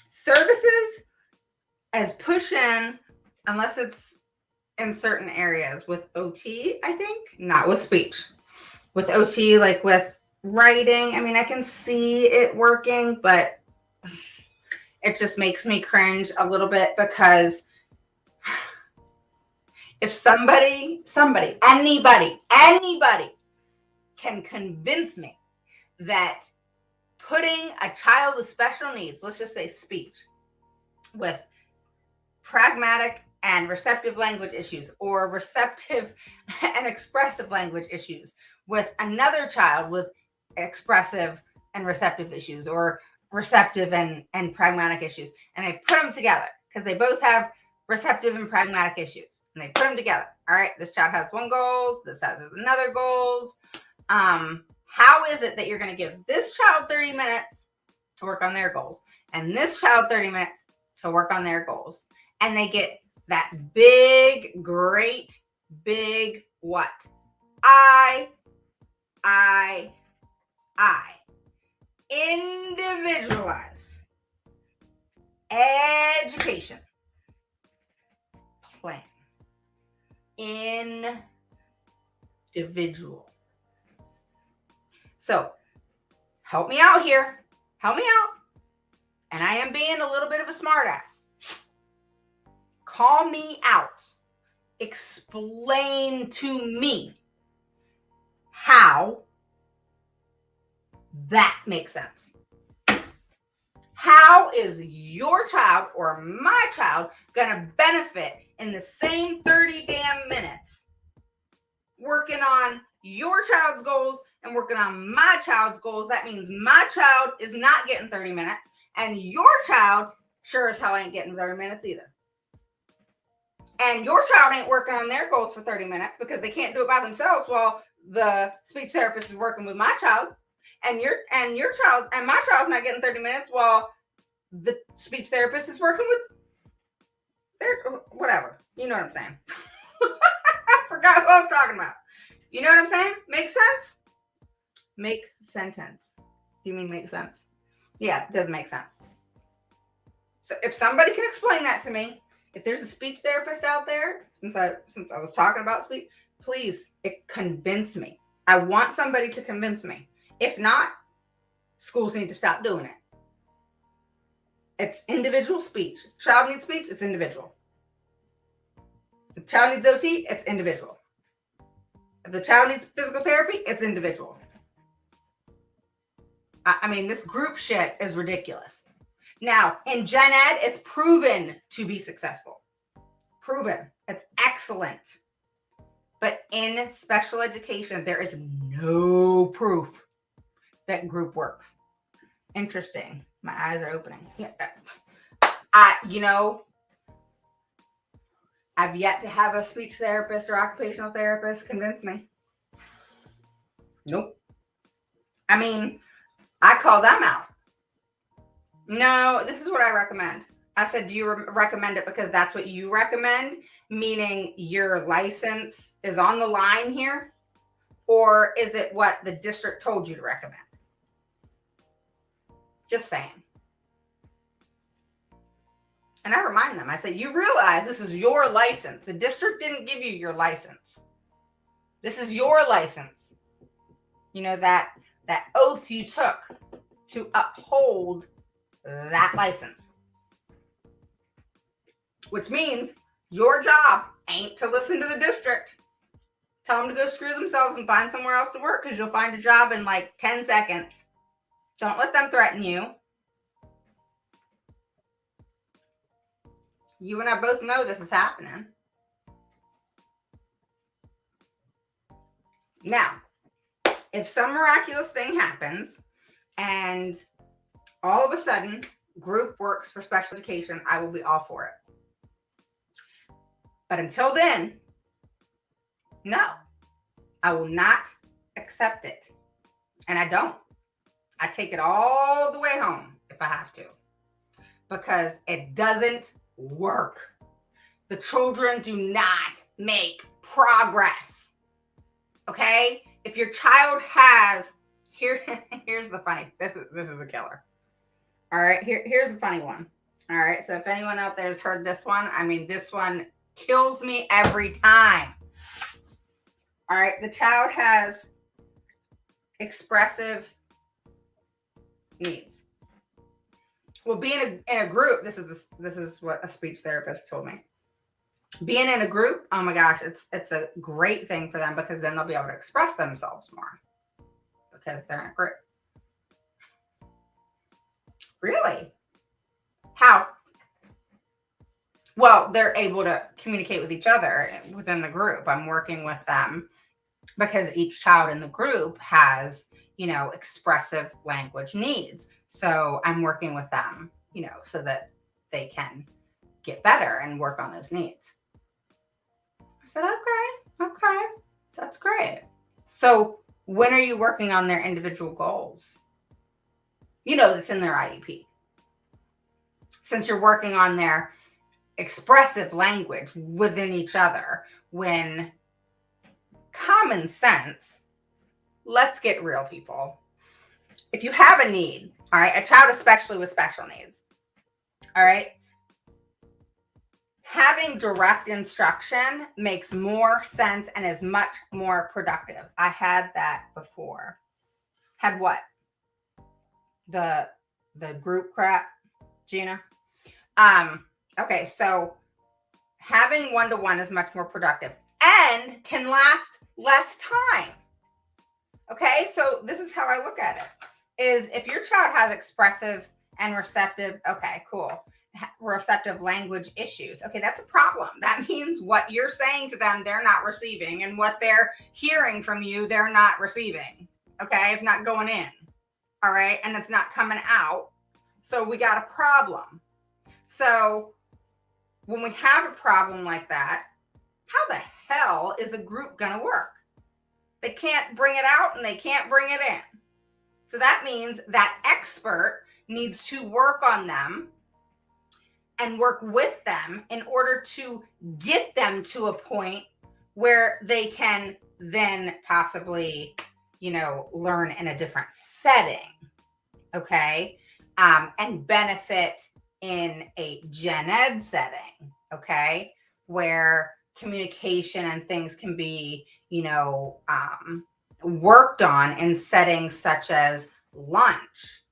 Services as push in, unless it's in certain areas with OT, I think, not with speech. With OT, like with writing, I mean, I can see it working, but it just makes me cringe a little bit because if anybody can convince me that putting a child with special needs, let's just say speech, with pragmatic and receptive language issues, or receptive and expressive language issues with another child with expressive and receptive issues, or receptive and pragmatic issues, and I put them together because they both have receptive and pragmatic issues, and they put them together. All right, this child has one goal, this has another goals. How is it that you're going to give this child 30 minutes to work on their goals and this child 30 minutes to work on their goals, and they get that big, great, big what? Individualized education plan. Individual. So help me out here. Help me out. And I am being a little bit of a smartass. Call me out. Explain to me how that makes sense. How is your child or my child going to benefit in the same 30 damn minutes working on your child's goals and working on my child's goals? That means my child is not getting 30 minutes and your child sure as hell ain't getting 30 minutes either. And your child ain't working on their goals for 30 minutes because they can't do it by themselves while the speech therapist is working with my child. And your child and my child's not getting 30 minutes while the speech therapist is working with their whatever. You know what I'm saying? I forgot what I was talking about. You know what I'm saying? Make sense? Make sentence. You mean make sense? Yeah, it does make sense. So if somebody can explain that to me, if there's a speech therapist out there, since I was talking about speech, please convince me. I want somebody to convince me. If not, schools need to stop doing it. It's individual speech. If the child needs speech, it's individual. If the child needs OT, it's individual. If the child needs physical therapy, it's individual. I mean, this group shit is ridiculous. Now, in Gen Ed, it's proven to be successful. Proven. It's excellent. But in special education, there is no proof that group works. Interesting. My eyes are opening. Yeah. I've yet to have a speech therapist or occupational therapist convince me. Nope. I mean, I call them out. No, this is what I recommend. I said, do you recommend it because that's what you recommend? Meaning your license is on the line here? Or is it what the district told you to recommend? Just saying. And I remind them, I say, you realize this is your license. The district didn't give you your license. This is your license. You know, that oath you took to uphold that license. Which means your job ain't to listen to the district. Tell them to go screw themselves and find somewhere else to work because you'll find a job in like 10 seconds. Don't let them threaten you. You and I both know this is happening. Now, if some miraculous thing happens and all of a sudden group works for special education, I will be all for it. But until then, no, I will not accept it. And I don't. I take it all the way home if I have to, because it doesn't work. The children do not make progress. Okay? If your child has here's the funny. This is a killer. All right, here's a funny one. All right, so if anyone out there has heard this one, I mean, this one kills me every time. All right, the child has expressive needs. Well, being in a group, this is what a speech therapist told me. Being in a group, oh my gosh, it's a great thing for them, because then they'll be able to express themselves more because they're in a group. Really? How? Well, they're able to communicate with each other within the group. I'm working with them because each child in the group has, expressive language needs. So I'm working with them, so that they can get better and work on those needs. I said, okay, that's great. So when are you working on their individual goals? That's in their IEP. Since you're working on their expressive language within each other, when common sense, let's get real, people. If you have a need, all right, a child especially with special needs, all right, having direct instruction makes more sense and is much more productive. I had that before. Had what? The group crap, Gina? Okay, so having one-to-one is much more productive and can last less time. Okay, so this is how I look at it, is if your child has expressive and receptive, okay, cool, receptive language issues, okay, that's a problem. That means what you're saying to them, they're not receiving, and what they're hearing from you, they're not receiving. Okay, it's not going in. All right, and it's not coming out. So we got a problem. So when we have a problem like that, how the hell is a group going to work? They can't bring it out and they can't bring it in. So that means that expert needs to work on them and work with them in order to get them to a point where they can then possibly, learn in a different setting. Okay. And benefit in a gen ed setting. Okay. Where communication and things can be, worked on in settings such as lunch,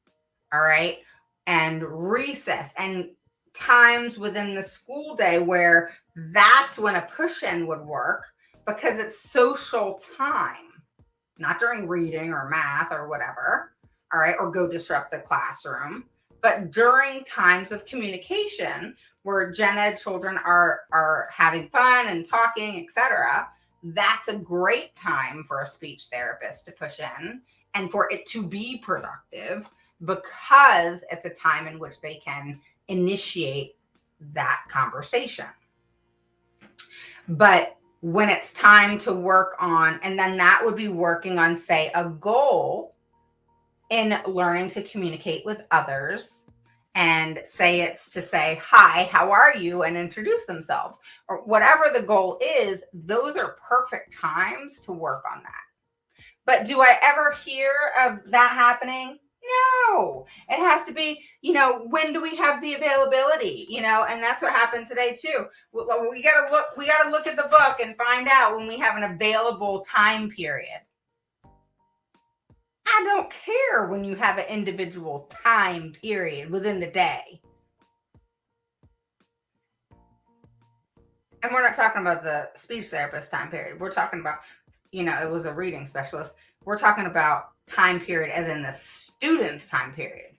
all right, and recess, and times within the school day where that's when a push-in would work, because it's social time, not during reading or math or whatever, all right, or go disrupt the classroom, but during times of communication where gen ed children are having fun and talking, etc. That's a great time for a speech therapist to push in and for it to be productive, because it's a time in which they can initiate that conversation. But when it's time to work on, and then that would be working on, say, a goal in learning to communicate with others, and say it's to say, hi, how are you? And introduce themselves, or whatever the goal is. Those are perfect times to work on that. But do I ever hear of that happening? No. It has to be, when do we have the availability? And that's what happened today too. We gotta look at the book and find out when we have an available time period. I don't care when you have an individual time period within the day. And we're not talking about the speech therapist time period. We're talking about, it was a reading specialist. We're talking about time period as in the student's time period.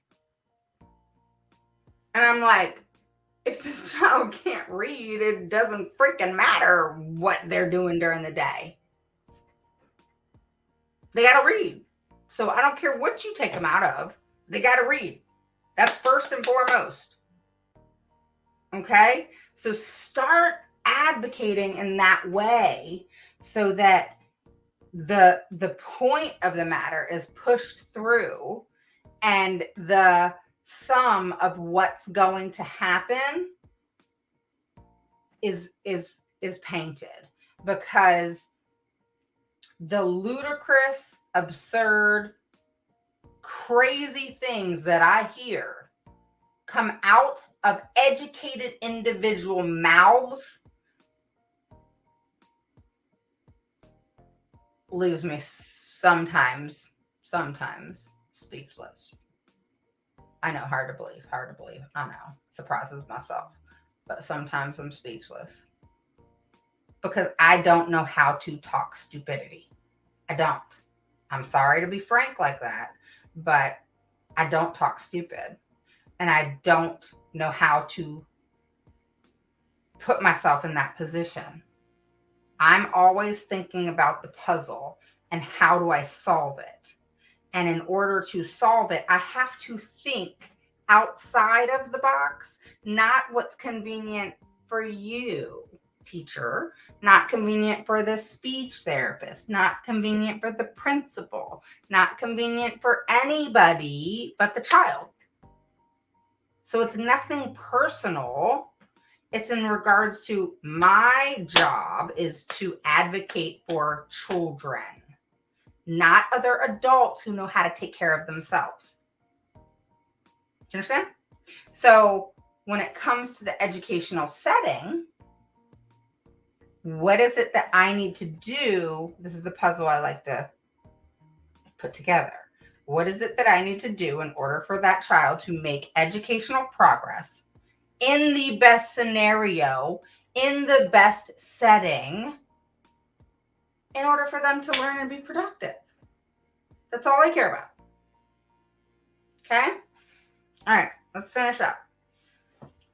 And I'm like, if this child can't read, it doesn't freaking matter what they're doing during the day. They got to read. So I don't care what you take them out of. They got to read. That's first and foremost. Okay? So start advocating in that way so that the point of the matter is pushed through, and the sum of what's going to happen is painted, because the ludicrous, absurd, crazy things that I hear come out of educated individual mouths leaves me sometimes speechless. I know, hard to believe. I know, surprises myself, but sometimes I'm speechless because I don't know how to talk stupidity. I don't. I'm sorry to be frank like that, but I don't talk stupid, and I don't know how to put myself in that position. I'm always thinking about the puzzle and how do I solve it? And in order to solve it, I have to think outside of the box, not what's convenient for you, teacher, not convenient for the speech therapist, not convenient for the principal, not convenient for anybody but the child. So it's nothing personal. It's in regards to my job is to advocate for children, not other adults who know how to take care of themselves. Do you understand? So when it comes to the educational setting, what is it that I need to do? This is the puzzle I like to put together. What is it that I need to do in order for that child to make educational progress in the best scenario, in the best setting, in order for them to learn and be productive? That's all I care about. Okay? All right, let's finish up.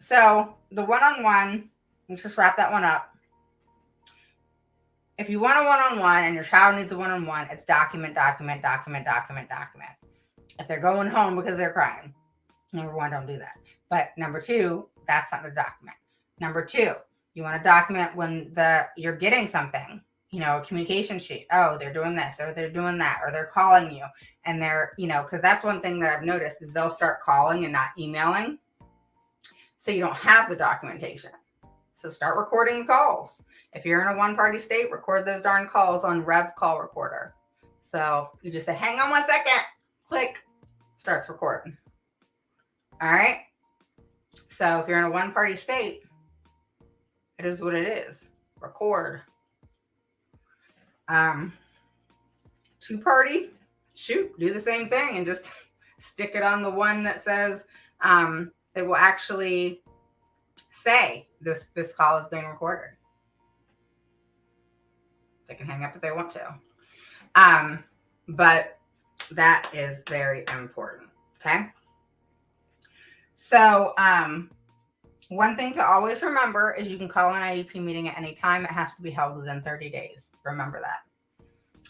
So the one-on-one, let's just wrap that one up. If you want a one-on-one and your child needs a one-on-one, it's document. If they're going home because they're crying, number one, don't do that. But number two, that's something to document. Number two, you want to document when you're getting something, a communication sheet. Oh, they're doing this, or they're doing that, or they're calling you. And they're, because that's one thing that I've noticed is they'll start calling and not emailing. So you don't have the documentation. So start recording the calls. If you're in a one-party state, record those darn calls on Rev Call Recorder. So you just say, hang on 1 second, click, starts recording. All right. So if you're in a one-party state, it is what it is. Record. Two-party, shoot, do the same thing and just stick it on the one that says it will actually say this call is being recorded. They can hang up if they want to. But that is very important. Okay. So one thing to always remember is you can call an IEP meeting at any time. It has to be held within 30 days. Remember that.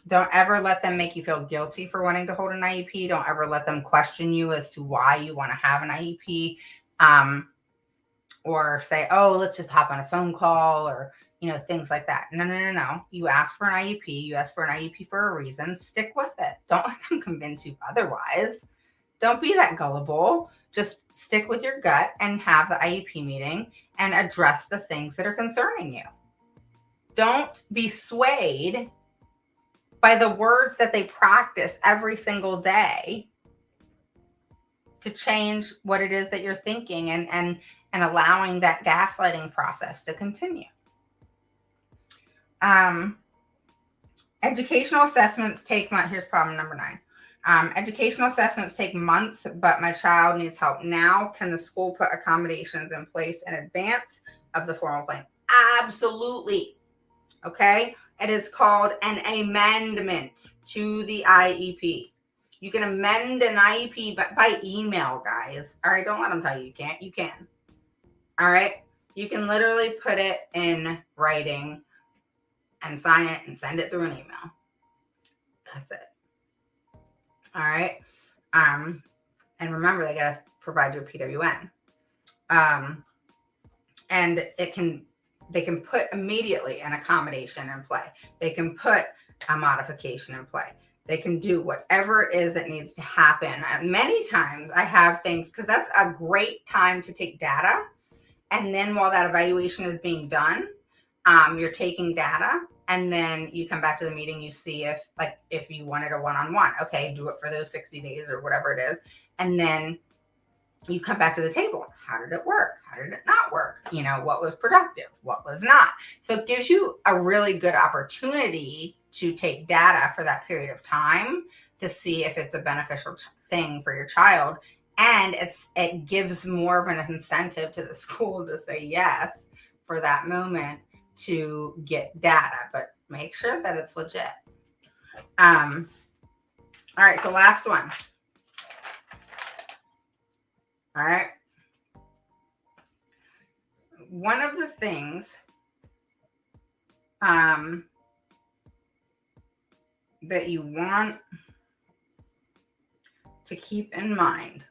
Don't ever let them make you feel guilty for wanting to hold an IEP. Don't ever let them question you as to why you want to have an IEP. Or say, oh, let's just hop on a phone call, or, things like that. No. You ask for an IEP. You ask for an IEP for a reason. Stick with it. Don't let them convince you otherwise. Don't be that gullible. Just stick with your gut and have the IEP meeting and address the things that are concerning you. Don't be swayed by the words that they practice every single day to change what it is that you're thinking and allowing that gaslighting process to continue. Educational assessments take months. Here's problem number 9. Educational assessments take months, but my child needs help now. Can the school put accommodations in place in advance of the formal plan? Absolutely. Okay. It is called an amendment to the IEP. You can amend an IEP by email, guys. All right. Don't let them tell you you can't. You can. All right. You can literally put it in writing and sign it and send it through an email. That's it. All right. And remember, they got to provide you a PWN. And they can put immediately an accommodation in play. They can put a modification in play. They can do whatever it is that needs to happen. And many times I have things, because that's a great time to take data. And then while that evaluation is being done, you're taking data, and then you come back to the meeting, you see if you wanted a one-on-one, okay, do it for those 60 days or whatever it is. And then you come back to the table. How did it work? How did it not work? What was productive? What was not? So it gives you a really good opportunity to take data for that period of time to see if it's a beneficial thing for your child. And it gives more of an incentive to the school to say yes for that moment to get data, but make sure that it's legit. All right, so last one. All right. One of the things that you want to keep in mind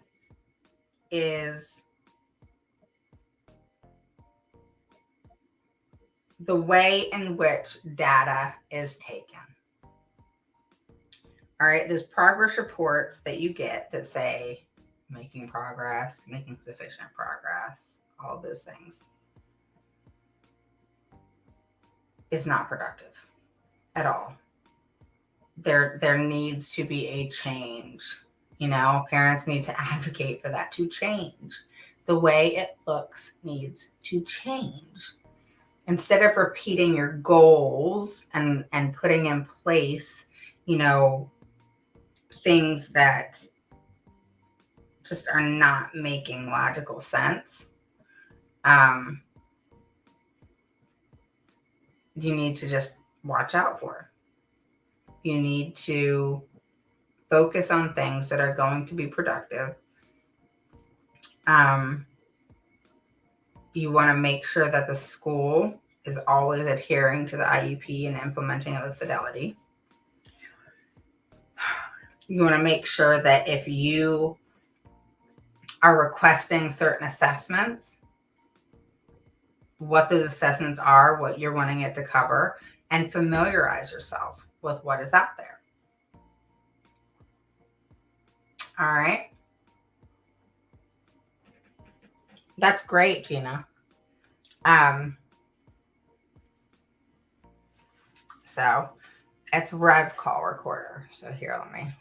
is the way in which data is taken. All right, there's progress reports that you get that say making progress, making sufficient progress, all of those things is not productive at all. There needs to be a change. Parents need to advocate for that to change. The way it looks needs to change. Instead of repeating your goals and putting in place, things that just are not making logical sense, you need to just watch out for. You need to focus on things that are going to be productive. You want to make sure that the school is always adhering to the IEP and implementing it with fidelity. You want to make sure that if you are requesting certain assessments, what those assessments are, what you're wanting it to cover, and familiarize yourself with what is out there. All right. That's great, Gina. So it's Rev Call Recorder. So here, let me.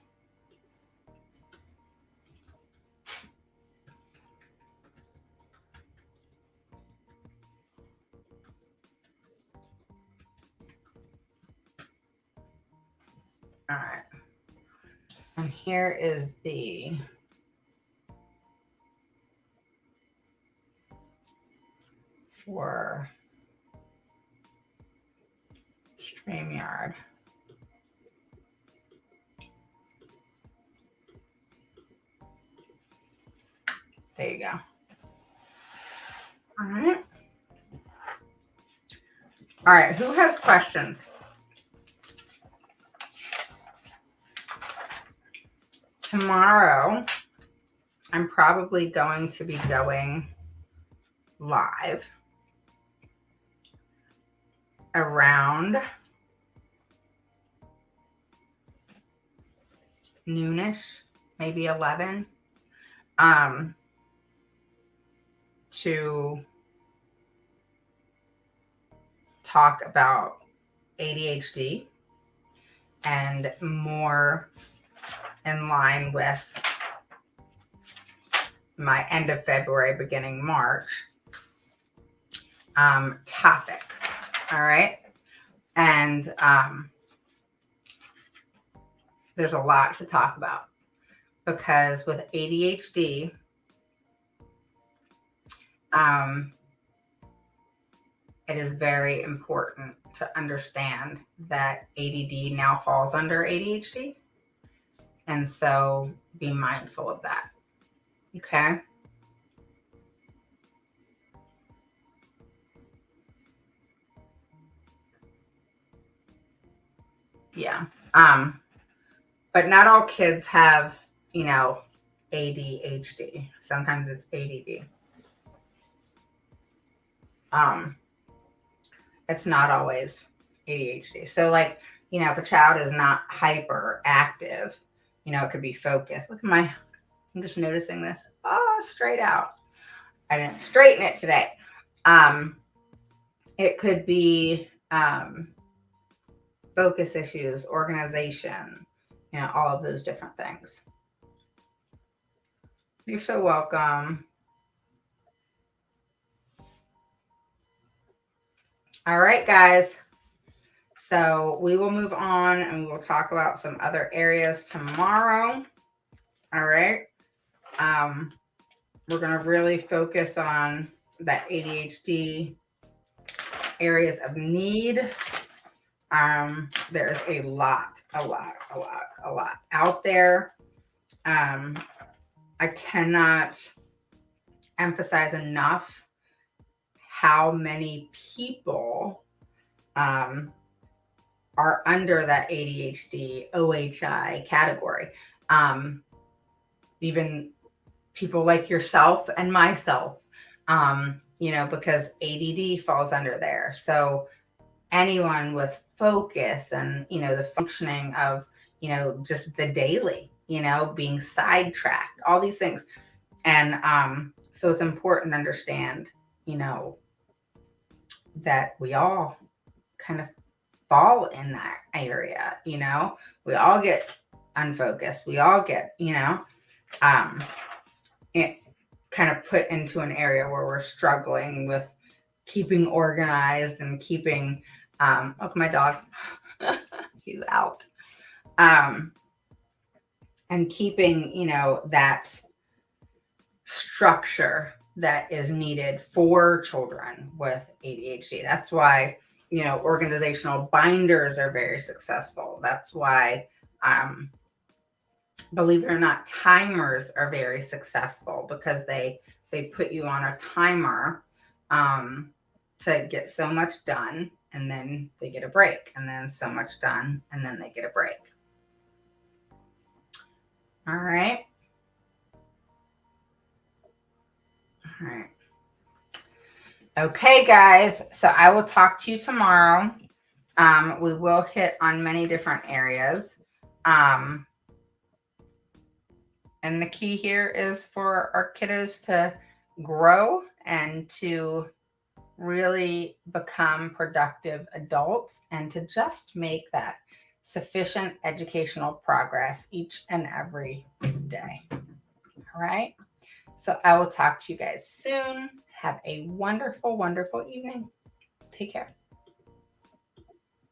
All right. And here is the for StreamYard. There you go. All right. All right. Who has questions? Tomorrow, I'm probably going to be going live around noonish, maybe 11, to talk about ADHD and more in line with my end of February, beginning March topic. All right. And there's a lot to talk about, because with ADHD, it is very important to understand that ADD now falls under ADHD. And so be mindful of that. Okay. Yeah. But not all kids have, ADHD. Sometimes it's ADD. It's not always ADHD. So if a child is not hyperactive, it could be focused. Look at I'm just noticing this. Oh, straight out. I didn't straighten it today. It could be focus issues, organization, all of those different things. You're so welcome. All right, guys. So we will move on and we will talk about some other areas tomorrow. All right. We're going to really focus on that ADHD areas of need. There's a lot out there. I cannot emphasize enough how many people are under that ADHD, OHI category. Even people like yourself and myself, because ADD falls under there. So anyone with focus and, the functioning of, just the daily, being sidetracked, all these things. And so it's important to understand, that we all kind of fall in that area, we all get unfocused. We all get, it kind of put into an area where we're struggling with keeping organized and keeping, my dog, he's out, and keeping, that structure that is needed for children with ADHD. That's why, organizational binders are very successful. That's why, believe it or not, timers are very successful because they put you on a timer to get so much done, and then they get a break, and then so much done, and then they get a break. All right. All right. Okay, guys. So I will talk to you tomorrow. We will hit on many different areas. And the key here is for our kiddos to grow and to really become productive adults and to just make that sufficient educational progress each and every day. All right. So I will talk to you guys soon. Have a wonderful, wonderful evening. Take care.